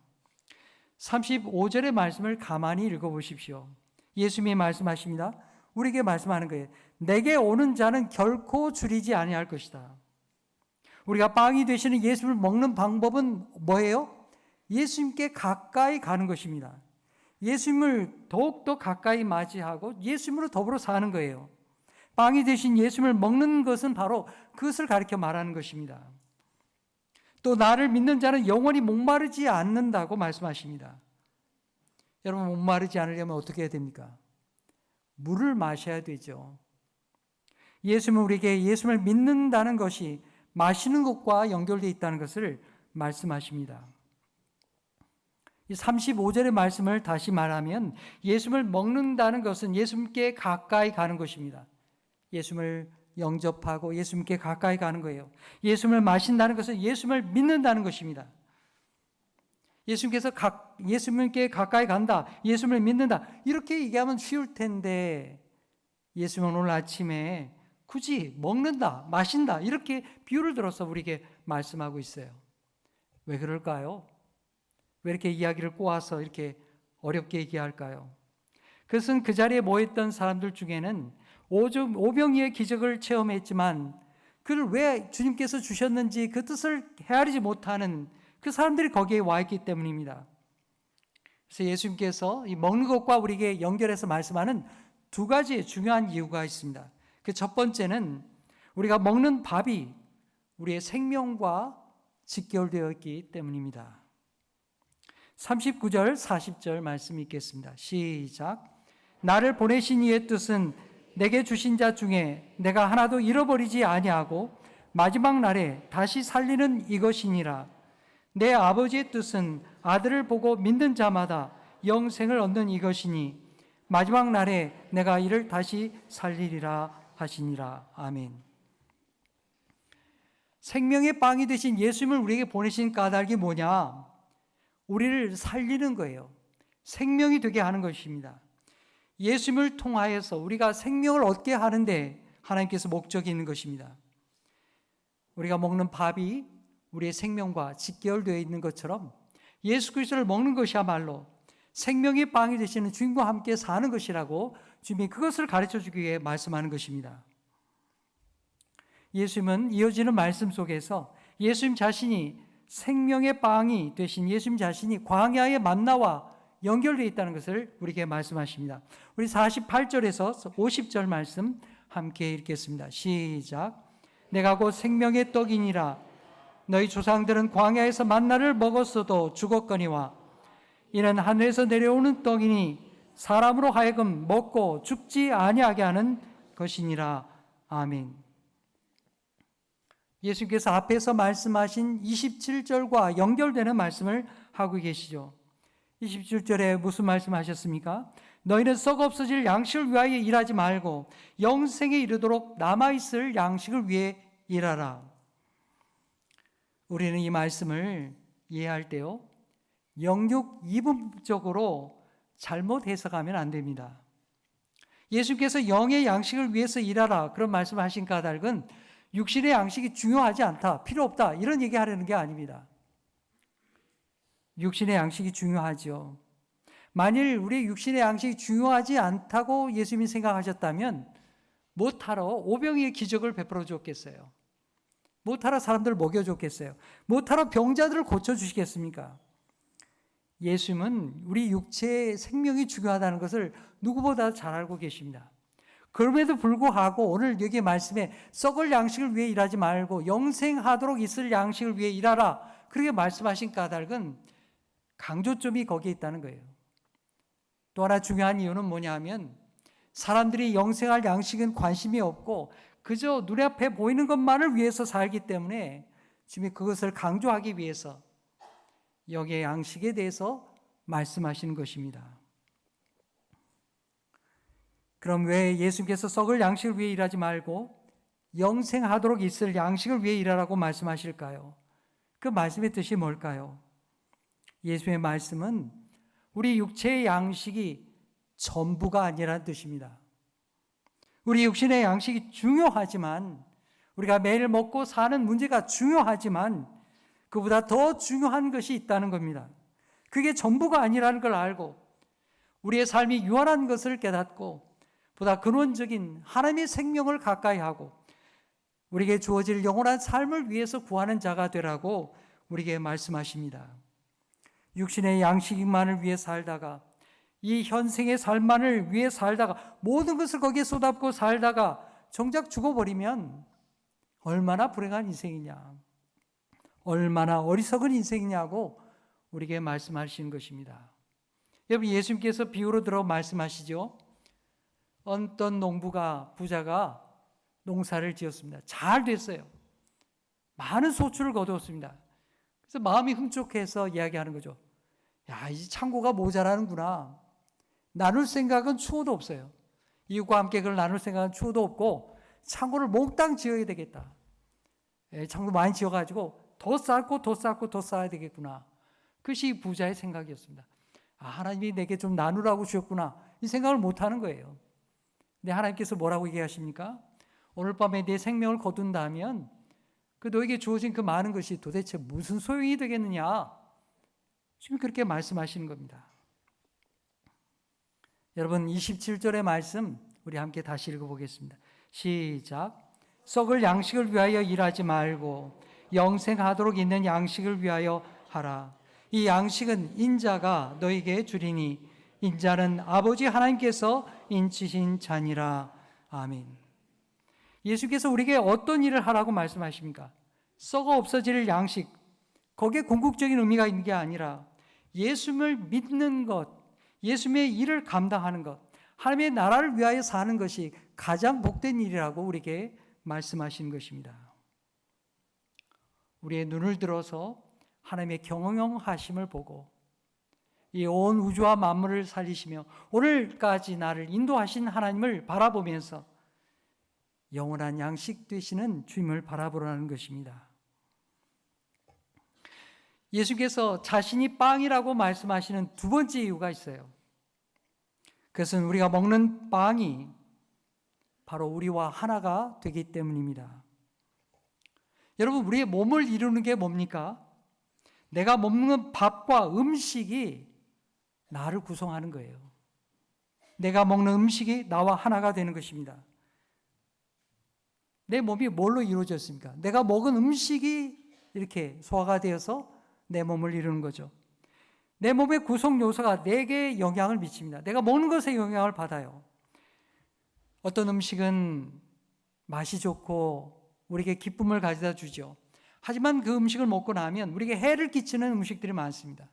35절의 말씀을 가만히 읽어보십시오. 예수님이 말씀하십니다. 우리에게 말씀하는 거예요. 내게 오는 자는 결코 줄이지 아니할 것이다. 우리가 빵이 되시는 예수님을 먹는 방법은 뭐예요? 예수님께 가까이 가는 것입니다. 예수님을 더욱더 가까이 맞이하고 예수님으로 더불어 사는 거예요. 빵이 되신 예수님을 먹는 것은 바로 그것을 가리켜 말하는 것입니다. 또 나를 믿는 자는 영원히 목마르지 않는다고 말씀하십니다. 여러분, 목마르지 않으려면 어떻게 해야 됩니까? 물을 마셔야 되죠. 예수님은 우리에게 예수님을 믿는다는 것이 마시는 것과 연결되어 있다는 것을 말씀하십니다. 이 35절의 말씀을 다시 말하면 예수님을 먹는다는 것은 예수님께 가까이 가는 것입니다. 예수님을 영접하고 예수님께 가까이 가는 거예요. 예수님을 마신다는 것은 예수님을 믿는다는 것입니다. 예수님께 가까이 간다, 예수님을 믿는다, 이렇게 얘기하면 쉬울 텐데 예수님은 오늘 아침에 굳이 먹는다, 마신다 이렇게 비유를 들어서 우리에게 말씀하고 있어요. 왜 그럴까요? 왜 이렇게 이야기를 꼬아서 이렇게 어렵게 얘기할까요? 그것은 그 자리에 모였던 사람들 중에는 오병이의 기적을 체험했지만 그를 왜 주님께서 주셨는지 그 뜻을 헤아리지 못하는 그 사람들이 거기에 와 있기 때문입니다. 그래서 예수님께서 이 먹는 것과 우리에게 연결해서 말씀하는 두 가지 중요한 이유가 있습니다. 그 첫 번째는 우리가 먹는 밥이 우리의 생명과 직결되어 있기 때문입니다. 39절, 40절 말씀 읽겠습니다. 시작. 나를 보내신 이의 뜻은 내게 주신 자 중에 내가 하나도 잃어버리지 아니하고 마지막 날에 다시 살리는 이것이니라. 내 아버지의 뜻은 아들을 보고 믿는 자마다 영생을 얻는 이것이니 마지막 날에 내가 이를 다시 살리리라 하시니라. 아멘. 생명의 빵이 되신 예수님을 우리에게 보내신 까닭이 뭐냐? 우리를 살리는 거예요. 생명이 되게 하는 것입니다. 예수님을 통하여서 우리가 생명을 얻게 하는데 하나님께서 목적이 있는 것입니다. 우리가 먹는 밥이 우리의 생명과 직결되어 있는 것처럼 예수 그리스도를 먹는 것이야말로 생명의 빵이 되시는 주님과 함께 사는 것이라고 주님이 그것을 가르쳐 주기 위해 말씀하는 것입니다. 예수님은 이어지는 말씀 속에서 예수님 자신이 생명의 빵이 되신 예수님 자신이 광야의 만나와 연결되어 있다는 것을 우리에게 말씀하십니다. 우리 48절에서 50절 말씀 함께 읽겠습니다. 시작. 내가 곧 생명의 떡이니라. 너희 조상들은 광야에서 만나를 먹었어도 죽었거니와 이는 하늘에서 내려오는 떡이니 사람으로 하여금 먹고 죽지 아니하게 하는 것이니라. 아멘. 예수님께서 앞에서 말씀하신 27절과 연결되는 말씀을 하고 계시죠. 27절에 무슨 말씀하셨습니까? 너희는 썩 없어질 양식을 위하여 일하지 말고 영생에 이르도록 남아있을 양식을 위해 일하라. 우리는 이 말씀을 이해할 때요, 영육 이분적으로 잘못 해석하면 안 됩니다. 예수님께서 영의 양식을 위해서 일하라 그런 말씀을 하신 까닭은 육신의 양식이 중요하지 않다, 필요 없다 이런 얘기하려는 게 아닙니다. 육신의 양식이 중요하죠. 만일 우리 육신의 양식이 중요하지 않다고 예수님이 생각하셨다면 못하러 오병이의 기적을 베풀어 줬겠어요? 못하러 사람들을 먹여줬겠어요? 못하러 병자들을 고쳐주시겠습니까? 예수님은 우리 육체의 생명이 중요하다는 것을 누구보다 잘 알고 계십니다. 그럼에도 불구하고 오늘 여기 말씀에 썩을 양식을 위해 일하지 말고 영생하도록 있을 양식을 위해 일하라 그렇게 말씀하신 까닭은 강조점이 거기에 있다는 거예요. 또 하나 중요한 이유는 뭐냐면 사람들이 영생할 양식은 관심이 없고 그저 눈앞에 보이는 것만을 위해서 살기 때문에 주님이 그것을 강조하기 위해서 여기의 양식에 대해서 말씀하시는 것입니다. 그럼 왜 예수님께서 썩을 양식을 위해 일하지 말고 영생하도록 있을 양식을 위해 일하라고 말씀하실까요? 그 말씀의 뜻이 뭘까요? 예수의 말씀은 우리 육체의 양식이 전부가 아니라는 뜻입니다. 우리 육신의 양식이 중요하지만, 우리가 매일 먹고 사는 문제가 중요하지만 그보다 더 중요한 것이 있다는 겁니다. 그게 전부가 아니라는 걸 알고 우리의 삶이 유한한 것을 깨닫고 보다 근원적인 하나님의 생명을 가까이 하고 우리에게 주어질 영원한 삶을 위해서 구하는 자가 되라고 우리에게 말씀하십니다. 육신의 양식만을 위해 살다가, 이 현생의 삶만을 위해 살다가, 모든 것을 거기에 쏟아붓고 살다가 정작 죽어버리면 얼마나 불행한 인생이냐, 얼마나 어리석은 인생이냐고 우리에게 말씀하시는 것입니다. 여러분, 예수님께서 비유로 들어 말씀하시죠. 어떤 부자가 농사를 지었습니다. 잘 됐어요. 많은 소출을 거두었습니다. 그래서 마음이 흠족해서 이야기하는 거죠. 야, 이 창고가 모자라는구나. 나눌 생각은 추호도 없어요. 이웃과 함께 그걸 나눌 생각은 추호도 없고 창고를 몽땅 지어야 되겠다. 창고 많이 지어가지고 더 쌓고 더 쌓고 더 쌓아야 되겠구나. 그것이 부자의 생각이었습니다. 아, 하나님이 내게 좀 나누라고 주셨구나. 이 생각을 못하는 거예요. 근데 하나님께서 뭐라고 얘기하십니까? 오늘 밤에 내 생명을 거둔다면 그 너에게 주어진 그 많은 것이 도대체 무슨 소용이 되겠느냐? 지금 그렇게 말씀하시는 겁니다. 여러분, 27절의 말씀 우리 함께 다시 읽어보겠습니다. 시작. 썩을 양식을 위하여 일하지 말고 영생하도록 있는 양식을 위하여 하라. 이 양식은 인자가 너에게 주리니 인자는 아버지 하나님께서 인치신 자니라. 아멘. 예수께서 우리에게 어떤 일을 하라고 말씀하십니까? 썩어 없어질 양식, 거기에 궁극적인 의미가 있는 게 아니라 예수님을 믿는 것, 예수님의 일을 감당하는 것, 하나님의 나라를 위하여 사는 것이 가장 복된 일이라고 우리에게 말씀하시는 것입니다. 우리의 눈을 들어서 하나님의 경영하심을 보고 이 온 우주와 만물을 살리시며 오늘까지 나를 인도하신 하나님을 바라보면서 영원한 양식 되시는 주님을 바라보라는 것입니다. 예수께서 자신이 빵이라고 말씀하시는 두 번째 이유가 있어요. 그것은 우리가 먹는 빵이 바로 우리와 하나가 되기 때문입니다. 여러분, 우리의 몸을 이루는 게 뭡니까? 내가 먹는 밥과 음식이 나를 구성하는 거예요. 내가 먹는 음식이 나와 하나가 되는 것입니다. 내 몸이 뭘로 이루어졌습니까? 내가 먹은 음식이 이렇게 소화가 되어서 내 몸을 이루는 거죠. 내 몸의 구성 요소가 내게 영향을 미칩니다. 내가 먹는 것에 영향을 받아요. 어떤 음식은 맛이 좋고 우리에게 기쁨을 가져다 주죠. 하지만 그 음식을 먹고 나면 우리에게 해를 끼치는 음식들이 많습니다.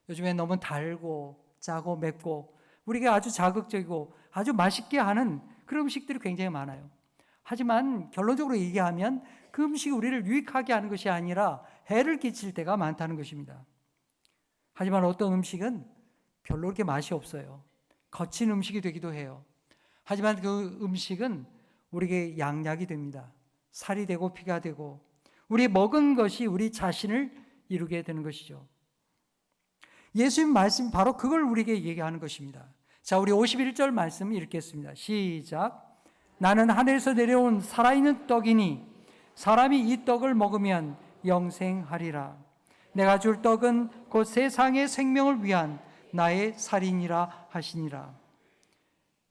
요즘에 너무 달고 짜고 맵고 우리에게 아주 자극적이고 아주 맛있게 하는 그런 음식들이 굉장히 많아요. 하지만 결론적으로 얘기하면 그 음식이 우리를 유익하게 하는 것이 아니라 해를 끼칠 때가 많다는 것입니다. 하지만 어떤 음식은 별로 그렇게 맛이 없어요. 거친 음식이 되기도 해요. 하지만 그 음식은 우리에게 양약이 됩니다. 살이 되고 피가 되고 우리 먹은 것이 우리 자신을 이루게 되는 것이죠. 예수님 말씀이 바로 그걸 우리에게 얘기하는 것입니다. 자, 우리 51절 말씀 읽겠습니다. 시작. 나는 하늘에서 내려온 살아있는 떡이니 사람이 이 떡을 먹으면 영생하리라. 내가 줄 떡은 곧 세상의 생명을 위한 나의 살이니라 하시니라.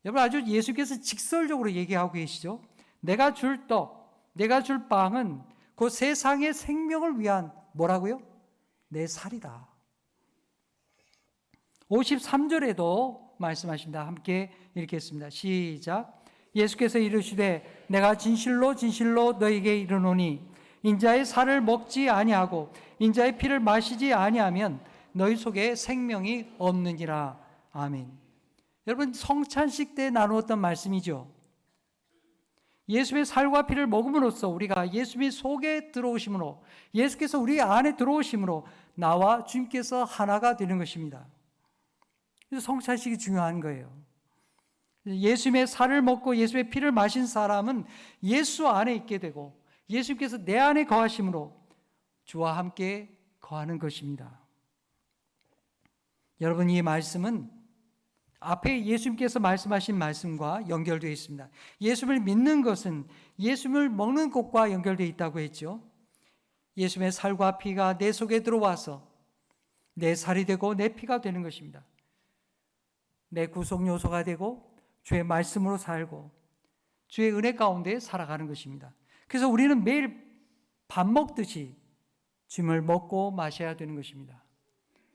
여러분, 아주 예수께서 직설적으로 얘기하고 계시죠. 내가 줄 떡, 내가 줄 빵은 곧 세상의 생명을 위한 뭐라고요? 내 살이다. 53절에도 말씀하십니다. 함께 읽겠습니다. 시작. 예수께서 이르시되 내가 진실로 진실로 너에게 이르노니 인자의 살을 먹지 아니하고 인자의 피를 마시지 아니하면 너희 속에 생명이 없느니라. 아멘. 여러분, 성찬식 때 나누었던 말씀이죠. 예수님의 살과 피를 먹음으로써 우리가 예수님의 속에 들어오심으로, 예수께서 우리 안에 들어오심으로 나와 주님께서 하나가 되는 것입니다. 그래서 성찬식이 중요한 거예요. 예수님의 살을 먹고 예수님의 피를 마신 사람은 예수 안에 있게 되고 예수님께서 내 안에 거하심으로 주와 함께 거하는 것입니다. 여러분, 이 말씀은 앞에 예수님께서 말씀하신 말씀과 연결되어 있습니다. 예수를 믿는 것은 예수를 먹는 것과 연결되어 있다고 했죠. 예수님의 살과 피가 내 속에 들어와서 내 살이 되고 내 피가 되는 것입니다. 내 구속 요소가 되고 주의 말씀으로 살고 주의 은혜 가운데 살아가는 것입니다. 그래서 우리는 매일 밥 먹듯이 주님을 먹고 마셔야 되는 것입니다.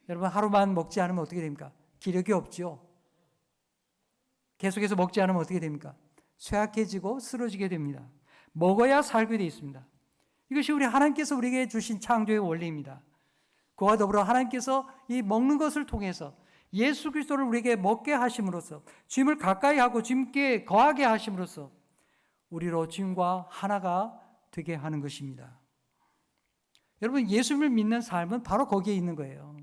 여러분, 하루만 먹지 않으면 어떻게 됩니까? 기력이 없죠. 계속해서 먹지 않으면 어떻게 됩니까? 쇠약해지고 쓰러지게 됩니다. 먹어야 살게 되어 있습니다. 이것이 우리 하나님께서 우리에게 주신 창조의 원리입니다. 그와 더불어 하나님께서 이 먹는 것을 통해서 예수 그리스도를 우리에게 먹게 하심으로써 주님을 가까이 하고 주님께 거하게 하심으로써 우리로 주님과 하나가 되게 하는 것입니다. 여러분, 예수님을 믿는 삶은 바로 거기에 있는 거예요.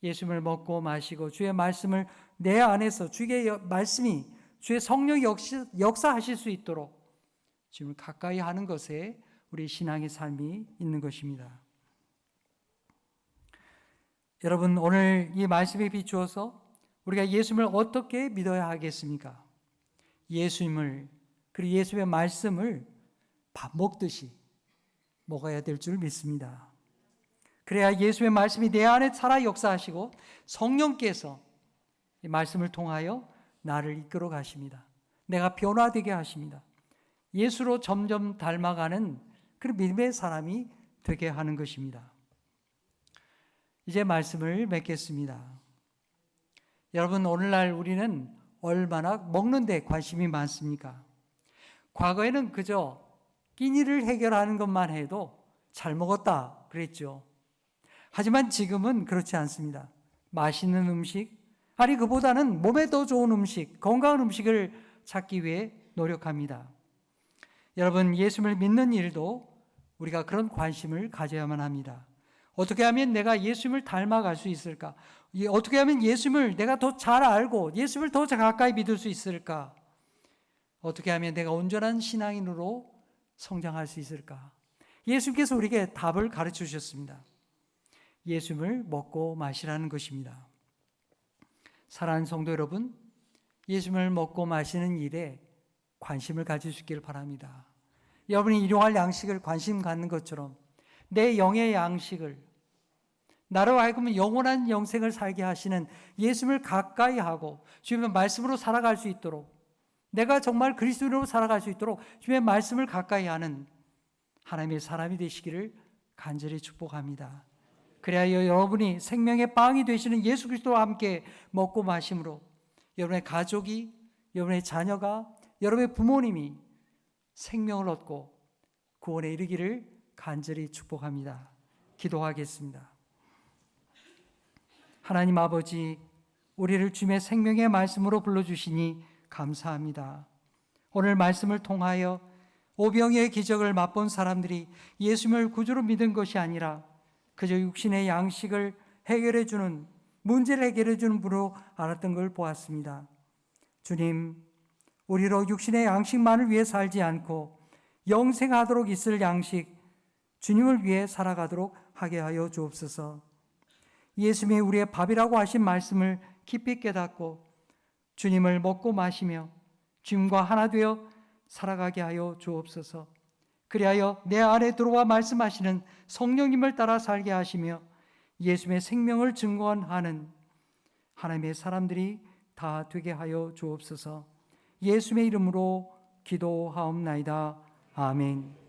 예수님을 먹고 마시고 주의 말씀을 내 안에서 주의 말씀이 주의 성령이 역사하실 수 있도록 주님을 가까이 하는 것에 우리 신앙의 삶이 있는 것입니다. 여러분, 오늘 이 말씀에 비추어서 우리가 예수님을 어떻게 믿어야 하겠습니까? 예수님을, 그리고 예수님의 말씀을 밥 먹듯이 먹어야 될 줄 믿습니다. 그래야 예수의 말씀이 내 안에 살아 역사하시고 성령께서 이 말씀을 통하여 나를 이끌어 가십니다. 내가 변화되게 하십니다. 예수로 점점 닮아가는 그런 믿음의 사람이 되게 하는 것입니다. 이제 말씀을 맺겠습니다. 여러분, 오늘날 우리는 얼마나 먹는 데 관심이 많습니까? 과거에는 그저 끼니를 해결하는 것만 해도 잘 먹었다 그랬죠. 하지만 지금은 그렇지 않습니다. 맛있는 음식, 아니 그보다는 몸에 더 좋은 음식, 건강한 음식을 찾기 위해 노력합니다. 여러분, 예수를 믿는 일도 우리가 그런 관심을 가져야만 합니다. 어떻게 하면 내가 예수님을 닮아갈 수 있을까? 어떻게 하면 예수님을 내가 더 잘 알고 예수님을 더 가까이 믿을 수 있을까? 어떻게 하면 내가 온전한 신앙인으로 성장할 수 있을까? 예수님께서 우리에게 답을 가르쳐 주셨습니다. 예수님을 먹고 마시라는 것입니다. 사랑하는 성도 여러분, 예수님을 먹고 마시는 일에 관심을 가질 수 있기를 바랍니다. 여러분이 일용할 양식을 관심 갖는 것처럼 내 영의 양식을, 나로 하여금 영원한 영생을 살게 하시는 예수님을 가까이 하고 주님의 말씀으로 살아갈 수 있도록, 내가 정말 그리스도인으로 살아갈 수 있도록 주님의 말씀을 가까이 하는 하나님의 사람이 되시기를 간절히 축복합니다. 그래야 여러분이 생명의 빵이 되시는 예수 그리스도와 함께 먹고 마심으로 여러분의 가족이, 여러분의 자녀가, 여러분의 부모님이 생명을 얻고 구원에 이르기를 간절히 축복합니다. 기도하겠습니다. 하나님 아버지, 우리를 주님의 생명의 말씀으로 불러주시니 감사합니다. 오늘 말씀을 통하여 오병이의 기적을 맛본 사람들이 예수님을 구주로 믿은 것이 아니라 그저 육신의 양식을 해결해주는, 문제를 해결해주는 분으로 알았던 걸 보았습니다. 주님, 우리로 육신의 양식만을 위해 살지 않고 영생하도록 있을 양식, 주님을 위해 살아가도록 하게 하여 주옵소서. 예수님이 우리의 밥이라고 하신 말씀을 깊이 깨닫고 주님을 먹고 마시며 주님과 하나 되어 살아가게 하여 주옵소서. 그리하여 내 안에 들어와 말씀하시는 성령님을 따라 살게 하시며 예수님의 생명을 증거하는 하나님의 사람들이 다 되게 하여 주옵소서. 예수님의 이름으로 기도하옵나이다. 아멘.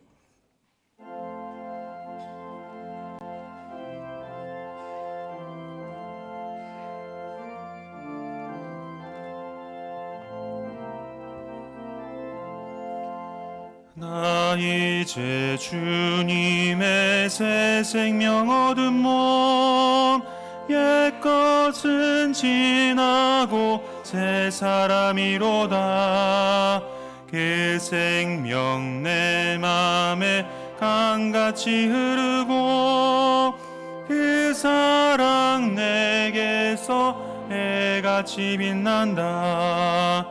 나 이제 주님의 새 생명 얻은 몸, 옛것은 지나고 새 사람이로다. 그 생명 내 맘에 강같이 흐르고 그 사랑 내게서 해같이 빛난다.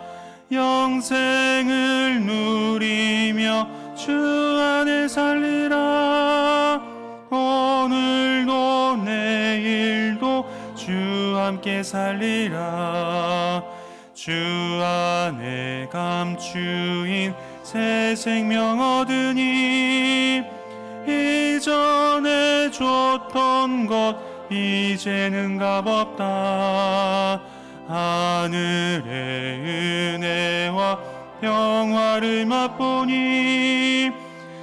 영생을 누리며 주 안에 살리라. 오늘도 내일도 주 함께 살리라. 주 안에 감추인 새 생명 얻으니 이전에 줬던 것 이제는 값없다. 하늘의 은혜와 평화를 맛보니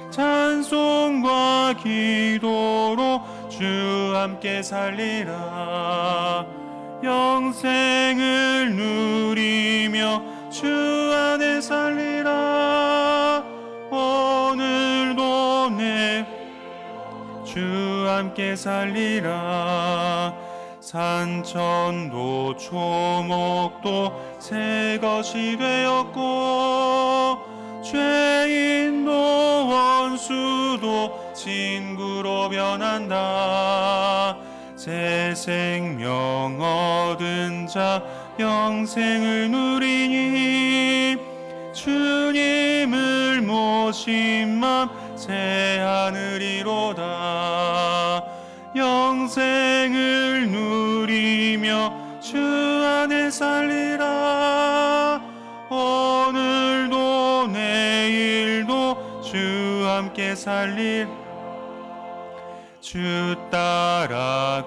찬송과 기도로 주 함께 살리라. 영생을 누리며 주 안에 살리라. 오늘도 주 함께 살리라. 산천도 초목도 새 것이 되었고 죄인도 원수도 친구로 변한다. 새 생명 얻은 자 영생을 누리니 주님을 모신 맘 새 하늘이로다. 영생을 누리며 주 안에 살리라. 오늘도 내일도 주 함께 살리라. 주 따라가는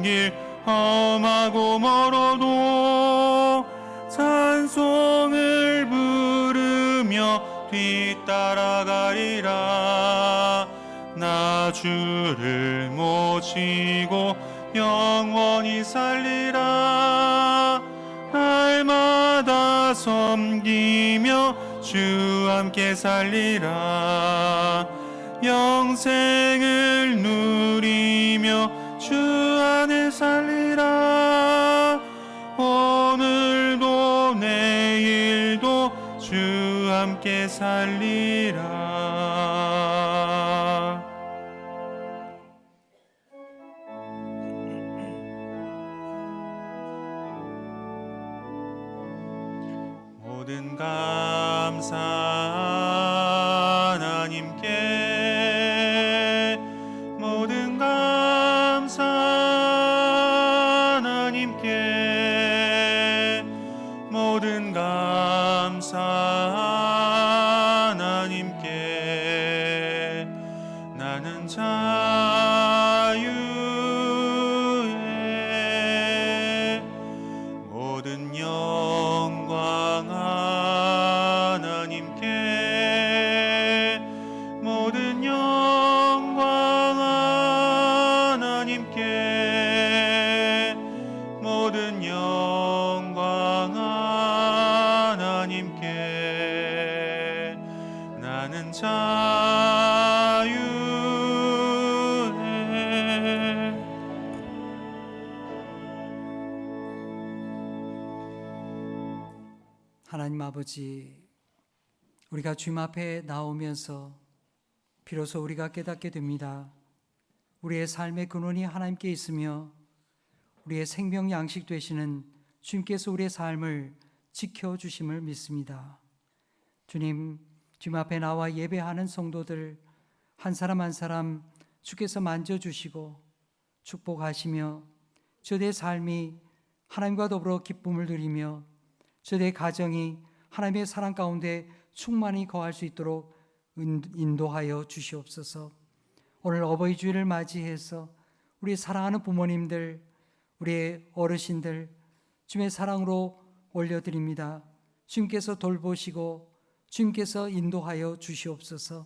길 험하고 멀어도 찬송을 부르며 뒤따라가리라. 나 주를 모시고 영원히 살리라. 날마다 섬기며 주 함께 살리라. 영생을 누리며 주 안에 살리라. 오늘도 내일도 주 함께 살리라. 모든 감사 하나님께, 모든 감사 하나님께, 모든 감사 하나님께. 나는 자유의 모든 영광 하나님께, 모든 영광 하나님께, 모든 영광 하나님께. 나는 자유의.
하나님 아버지, 우리가 주님 앞에 나오면서 비로소 우리가 깨닫게 됩니다. 우리의 삶의 근원이 하나님께 있으며 우리의 생명 양식 되시는 주님께서 우리의 삶을 지켜주심을 믿습니다. 주님, 주님 앞에 나와 예배하는 성도들 한 사람 한 사람 주께서 만져주시고 축복하시며 저들의 삶이 하나님과 더불어 기쁨을 누리며 저들의 가정이 하나님의 사랑 가운데 충만히 거할 수 있도록 인도하여 주시옵소서. 오늘 어버이 주일을 맞이해서 우리 사랑하는 부모님들, 우리의 어르신들 주님의 사랑으로 올려드립니다. 주님께서 돌보시고 주님께서 인도하여 주시옵소서.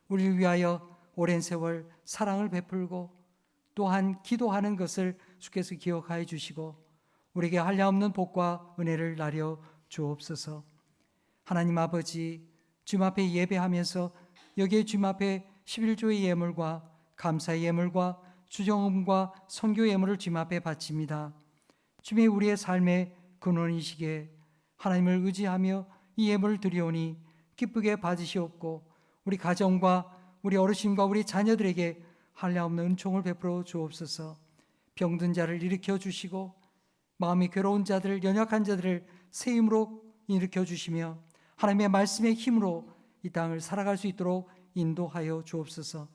우리를 위하여 오랜 세월 사랑을 베풀고 또한 기도하는 것을 주께서 기억하여 주시고 우리에게 한량없는 복과 은혜를 나려 주옵소서. 하나님 아버지, 주님 앞에 예배하면서 여기에 주님 앞에 11조의 예물과 감사의 예물과 주정음과 선교 예물을 주님 앞에 바칩니다. 주님이 우리의 삶의 근원이시기에 하나님을 의지하며 이 예물을 드리오니 기쁘게 받으시옵고 우리 가정과 우리 어르신과 우리 자녀들에게 한량없는 은총을 베풀어 주옵소서. 병든 자를 일으켜 주시고 마음이 괴로운 자들, 연약한 자들을 새 힘으로 일으켜 주시며 하나님의 말씀의 힘으로 이 땅을 살아갈 수 있도록 인도하여 주옵소서.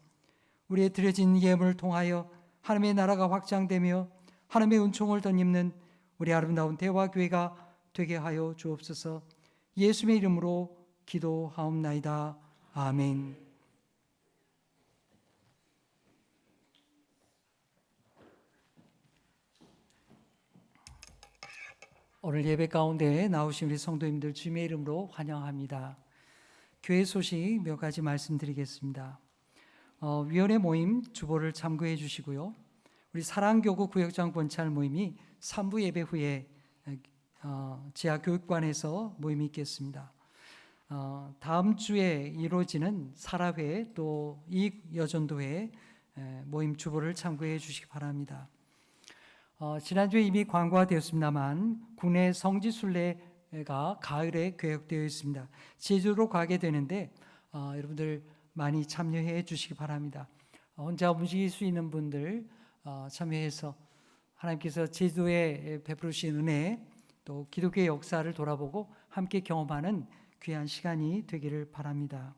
우리의 드려진 예물을 통하여 하나님의 나라가 확장되며 하나님의 은총을 덧입는 우리 아름다운 대화교회가 되게 하여 주옵소서. 예수의 이름으로 기도하옵나이다. 아멘. 오늘 예배 가운데 나오신 우리 성도님들 주님의 이름으로 환영합니다. 교회 소식 몇 가지 말씀드리겠습니다. 위원회 모임 주보를 참고해 주시고요. 우리 사랑교구 구역장 본찰 모임이 3부 예배 후에 지하교육관에서 모임이 있겠습니다. 다음 주에 이루어지는 사라회 또 이익여전도회 모임 주보를 참고해 주시기 바랍니다. 지난주에 이미 광고되었습니다만 국내 성지순례가 가을에 계획되어 있습니다. 제주로 가게 되는데 여러분들 많이 참여해 주시기 바랍니다. 혼자 움직일 수 있는 분들 참여해서 하나님께서 제주도에 베푸신 은혜 또 기독교의 역사를 돌아보고 함께 경험하는 귀한 시간이 되기를 바랍니다.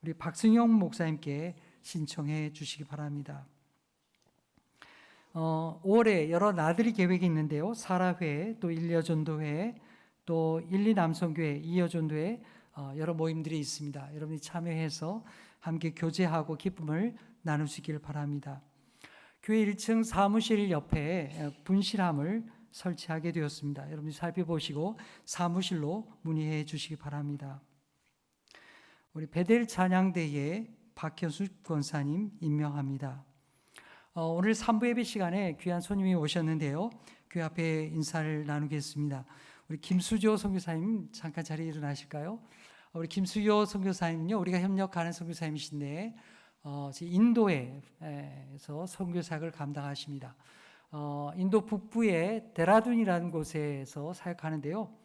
우리 박승영 목사님께 신청해 주시기 바랍니다. 5월에 여러 나들이 계획이 있는데요. 사라회, 또 일여전도회, 또 1, 2남성교회, 2여전도회 여러 모임들이 있습니다. 여러분이 참여해서 함께 교제하고 기쁨을 나누시길 바랍니다. 교회 1층 사무실 옆에 분실함을 설치하게 되었습니다. 여러분이 살펴보시고 사무실로 문의해 주시기 바랍니다. 우리 베델 찬양대에 박현수 권사님 임명합니다. 오늘 3부 예배 시간에 귀한 손님이 오셨는데요. 교회 앞에 인사를 나누겠습니다. 우리 김수조 선교사님 잠깐 자리에 일어나실까요? 우리 김수조 선교사님은요, 우리가 협력하는 선교사님이신데 인도에서 선교사역을 감당하십니다. 인도 북부의 데라둔이라는 곳에서 사역하는데요.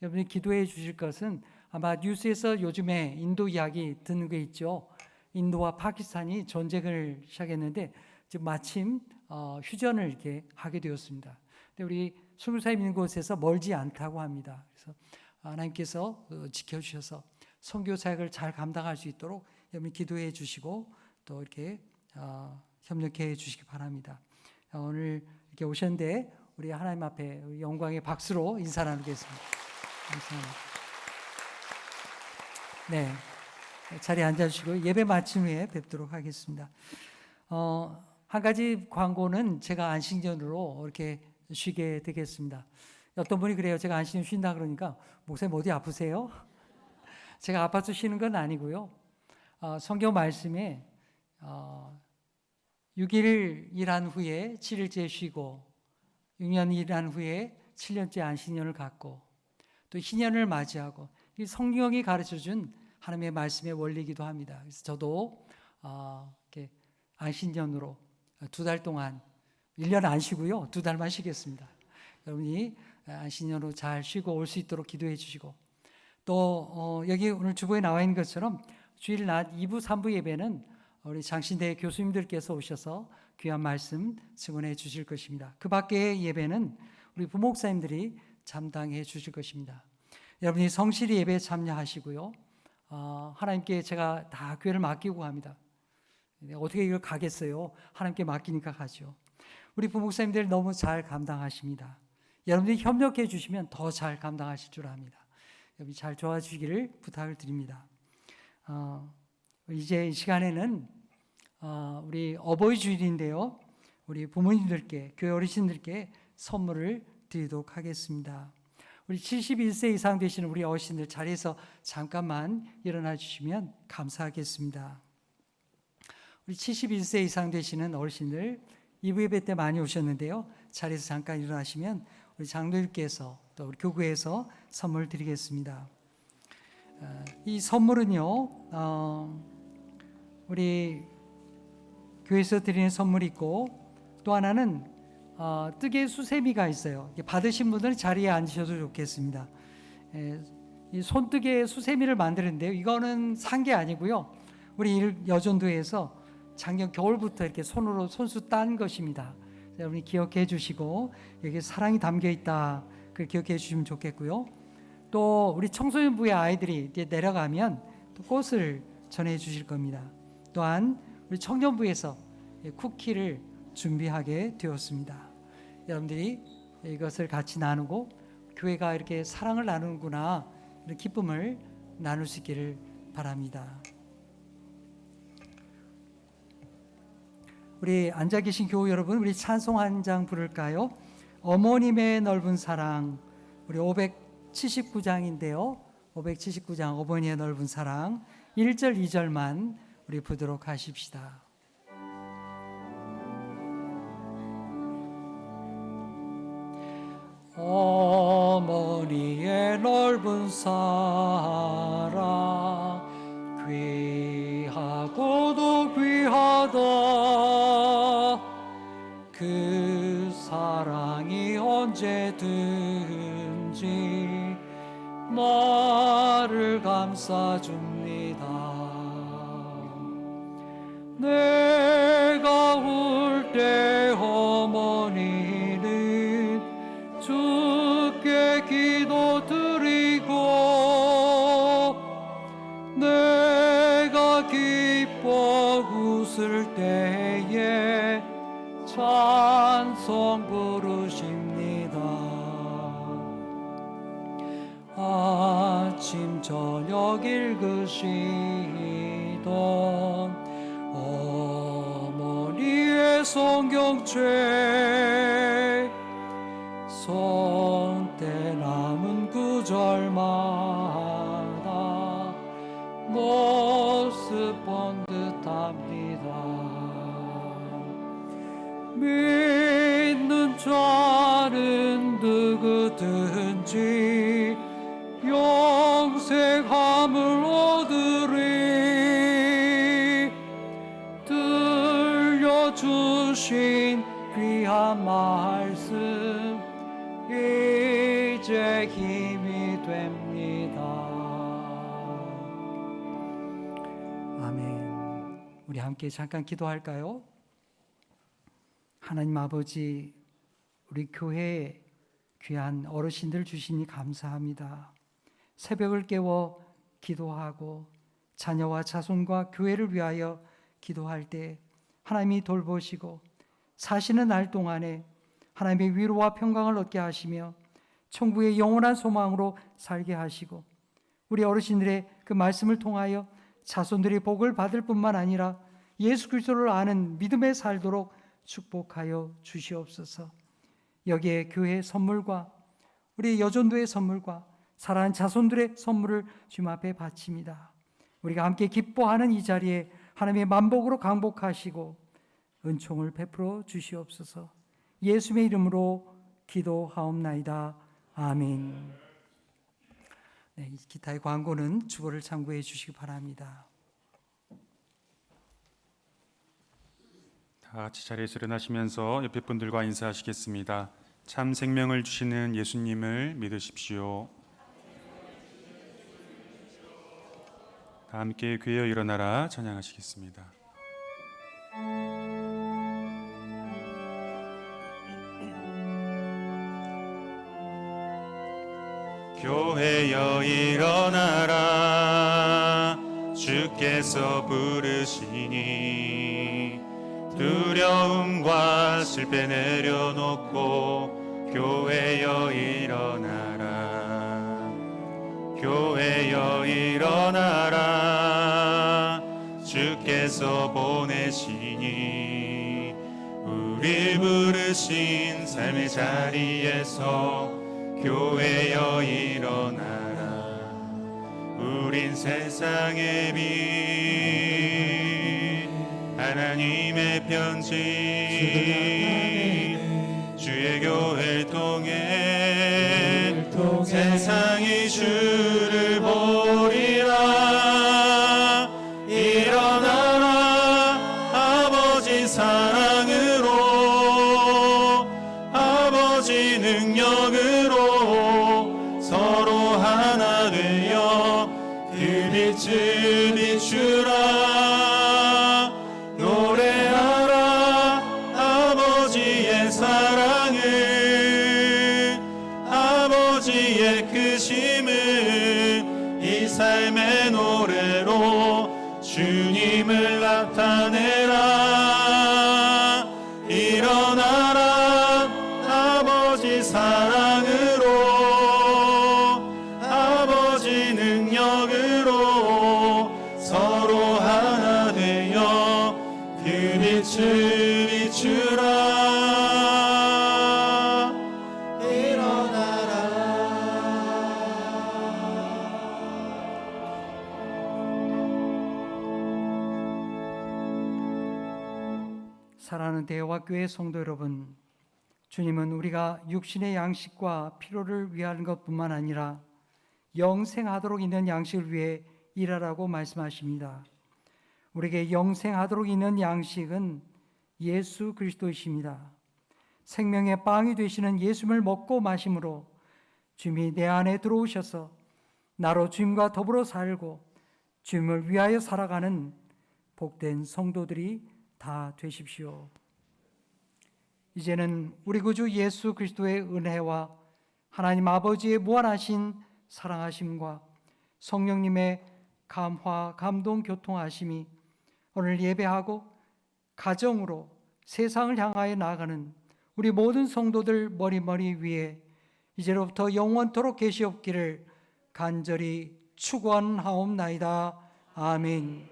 여러분이 기도해 주실 것은 아마 뉴스에서 요즘에 인도 이야기 듣는 게 있죠. 인도와 파키스탄이 전쟁을 시작했는데 지금 마침 휴전을 이렇게 하게 되었습니다. 근데 우리 선교사님 있는 곳에서 멀지 않다고 합니다. 그래서 하나님께서 지켜주셔서 선교 사역을 잘 감당할 수 있도록 여러분 기도해 주시고 또 이렇게 협력해 주시기 바랍니다. 오늘 이렇게 오셨는데 우리 하나님 앞에 우리 영광의 박수로 인사 나누겠습니다. 감사합니다. 네, 자리에 앉아주시고 예배 마침 후에 뵙도록 하겠습니다. 한 가지 광고는 제가 안식년으로 이렇게 쉬게 되겠습니다. 어떤 분이 그래요. 제가 안식년 쉰다 그러니까 목사님 어디 아프세요? 제가 아파서 쉬는 건 아니고요. 성경 말씀에 6일 일한 후에 7일째 쉬고 6년 일한 후에 7년째 안식년을 갖고 또 희년을 맞이하고 이 성경이 가르쳐준 하나님의 말씀의 원리이기도 합니다. 그래서 저도 이렇게 안식년으로 2달 동안 1년 안 쉬고요. 2달만 쉬겠습니다. 여러분이 안식년으로 잘 쉬고 올 수 있도록 기도해 주시고 또 여기 오늘 주보에 나와 있는 것처럼 주일 낮 2부 3부 예배는 우리 장신대 교수님들께서 오셔서 귀한 말씀 증언해 주실 것입니다. 그 밖의 예배는 우리 부목사님들이 담당해 주실 것입니다. 여러분이 성실히 예배에 참여하시고요. 하나님께 제가 다 교회를 맡기고 합니다. 어떻게 이걸 가겠어요? 하나님께 맡기니까 가죠. 우리 부목사님들 너무 잘 감당하십니다. 여러분들이 협력해 주시면 더 잘 감당하실 줄 압니다. 여러분이 잘 도와주시기를 부탁을 드립니다. 이제 이 시간에는 우리 어버이 주일인데요. 우리 부모님들께, 교회 어르신들께 선물을 드리도록 하겠습니다. 우리 71세 이상 되시는 우리 어르신들 자리에서 잠깐만 일어나 주시면 감사하겠습니다. 우리 71세 이상 되시는 어르신들 2부 예배 때 많이 오셨는데요. 자리에서 잠깐 일어나시면 우리 장로님께서 또 우리 교구에서 선물 드리겠습니다. 이 선물은요, 우리 교회에서 드리는 선물이 있고 또 하나는 뜨개 수세미가 있어요. 받으신 분들은 자리에 앉으셔도 좋겠습니다. 이 손뜨개 수세미를 만드는데요. 이거는 산 게 아니고요. 우리 여전도에서 작년 겨울부터 이렇게 손으로 손수 딴 것입니다. 여러분이 기억해 주시고 여기 사랑이 담겨 있다. 그걸 기억해 주시면 좋겠고요. 또 우리 청소년부의 아이들이 이제 내려가면 또 꽃을 전해 주실 겁니다. 또한 우리 청년부에서 쿠키를 준비하게 되었습니다. 여러분들이 이것을 같이 나누고 교회가 이렇게 사랑을 나누는구나 이런 기쁨을 나눌 수 있기를 바랍니다. 우리 앉아 계신 교우 여러분, 우리 찬송 한 장 부를까요? 어머님의 넓은 사랑, 우리 579장인데요. 579장 어머니의 넓은 사랑 1절 2절만 우리 보도록 하십시다. 어머니의 넓은 사랑 귀하고도 귀하다. 그 사랑이 언제든지 나를 감싸줍니다. 내가 울 때 어머니는 주께 기도드리고 내가 기뻐 웃을 때에 찬송 부르십니다. 아침 저녁 읽으시던 어머니의 성경책 손때 남은 구절마다 모습 본 듯합니다. 믿는 자는 누구든지 영생함을 얻으리. 들려주신 귀한 말씀 이제 힘이 됩니다. 아멘. 우리 함께 잠깐 기도할까요? 하나님 아버지, 우리 교회에 귀한 어르신들 주시니 감사합니다. 새벽을 깨워 기도하고 자녀와 자손과 교회를 위하여 기도할 때 하나님이 돌보시고 사시는 날 동안에 하나님의 위로와 평강을 얻게 하시며 천국의 영원한 소망으로 살게 하시고 우리 어르신들의 그 말씀을 통하여 자손들이 복을 받을 뿐만 아니라 예수 그리스도를 아는 믿음에 살도록 축복하여 주시옵소서. 여기에 교회의 선물과 우리 여전도의 선물과 사랑하는 자손들의 선물을 주님 앞에 바칩니다. 우리가 함께 기뻐하는 이 자리에 하나님의 만복으로 강복하시고 은총을 베풀어 주시옵소서. 예수의 이름으로 기도하옵나이다. 아멘. 네, 기타의 광고는 주보를 참고해 주시기 바랍니다.
다 같이 자리에서 일어나시면서 옆에 분들과 인사하시겠습니다. 참 생명을 주시는 예수님을 믿으십시오. 다 함께 귀여 일어나라 찬양하시겠습니다. 교회여 일어나라 주께서 부르시니 두려움과 실패 내려놓고 교회여 일어나라 교회여 일어나라 주께서 보내시니 우릴 부르신 삶의 자리에서 교회여 일어나라 우린 세상의 빛 하나님의 편지 주의 교회를 통해 세상이 주를 보리라 일어나라 아버지 사랑으로 아버지 능력으로 서로 하나 되어 빛을 비추라. 노래하라 아버지의 사랑을, 아버지의 크심을 이 삶의 노래로 주님을 나타내라. 일어나라 아버지 사랑으로, 아버지 능력으로 서로 하나 되어 그 빛을 비추라.
사랑하는 대화교회 성도 여러분, 주님은 우리가 육신의 양식과 필요를 위하는 것뿐만 아니라 영생하도록 있는 양식을 위해 일하라고 말씀하십니다. 우리에게 영생하도록 있는 양식은 예수 그리스도이십니다. 생명의 빵이 되시는 예수님을 먹고 마심으로 주님이 내 안에 들어오셔서 나로 주님과 더불어 살고 주님을 위하여 살아가는 복된 성도들이 다 되십시오. 이제는 우리 구주 예수 그리스도의 은혜와 하나님 아버지의 무한하신 사랑하심과 성령님의 감화, 감동, 교통하심이 오늘 예배하고 가정으로 세상을 향하여 나아가는 우리 모든 성도들 머리 위에 이제로부터 영원토록 계시옵기를 간절히 축원하옵나이다. 아멘.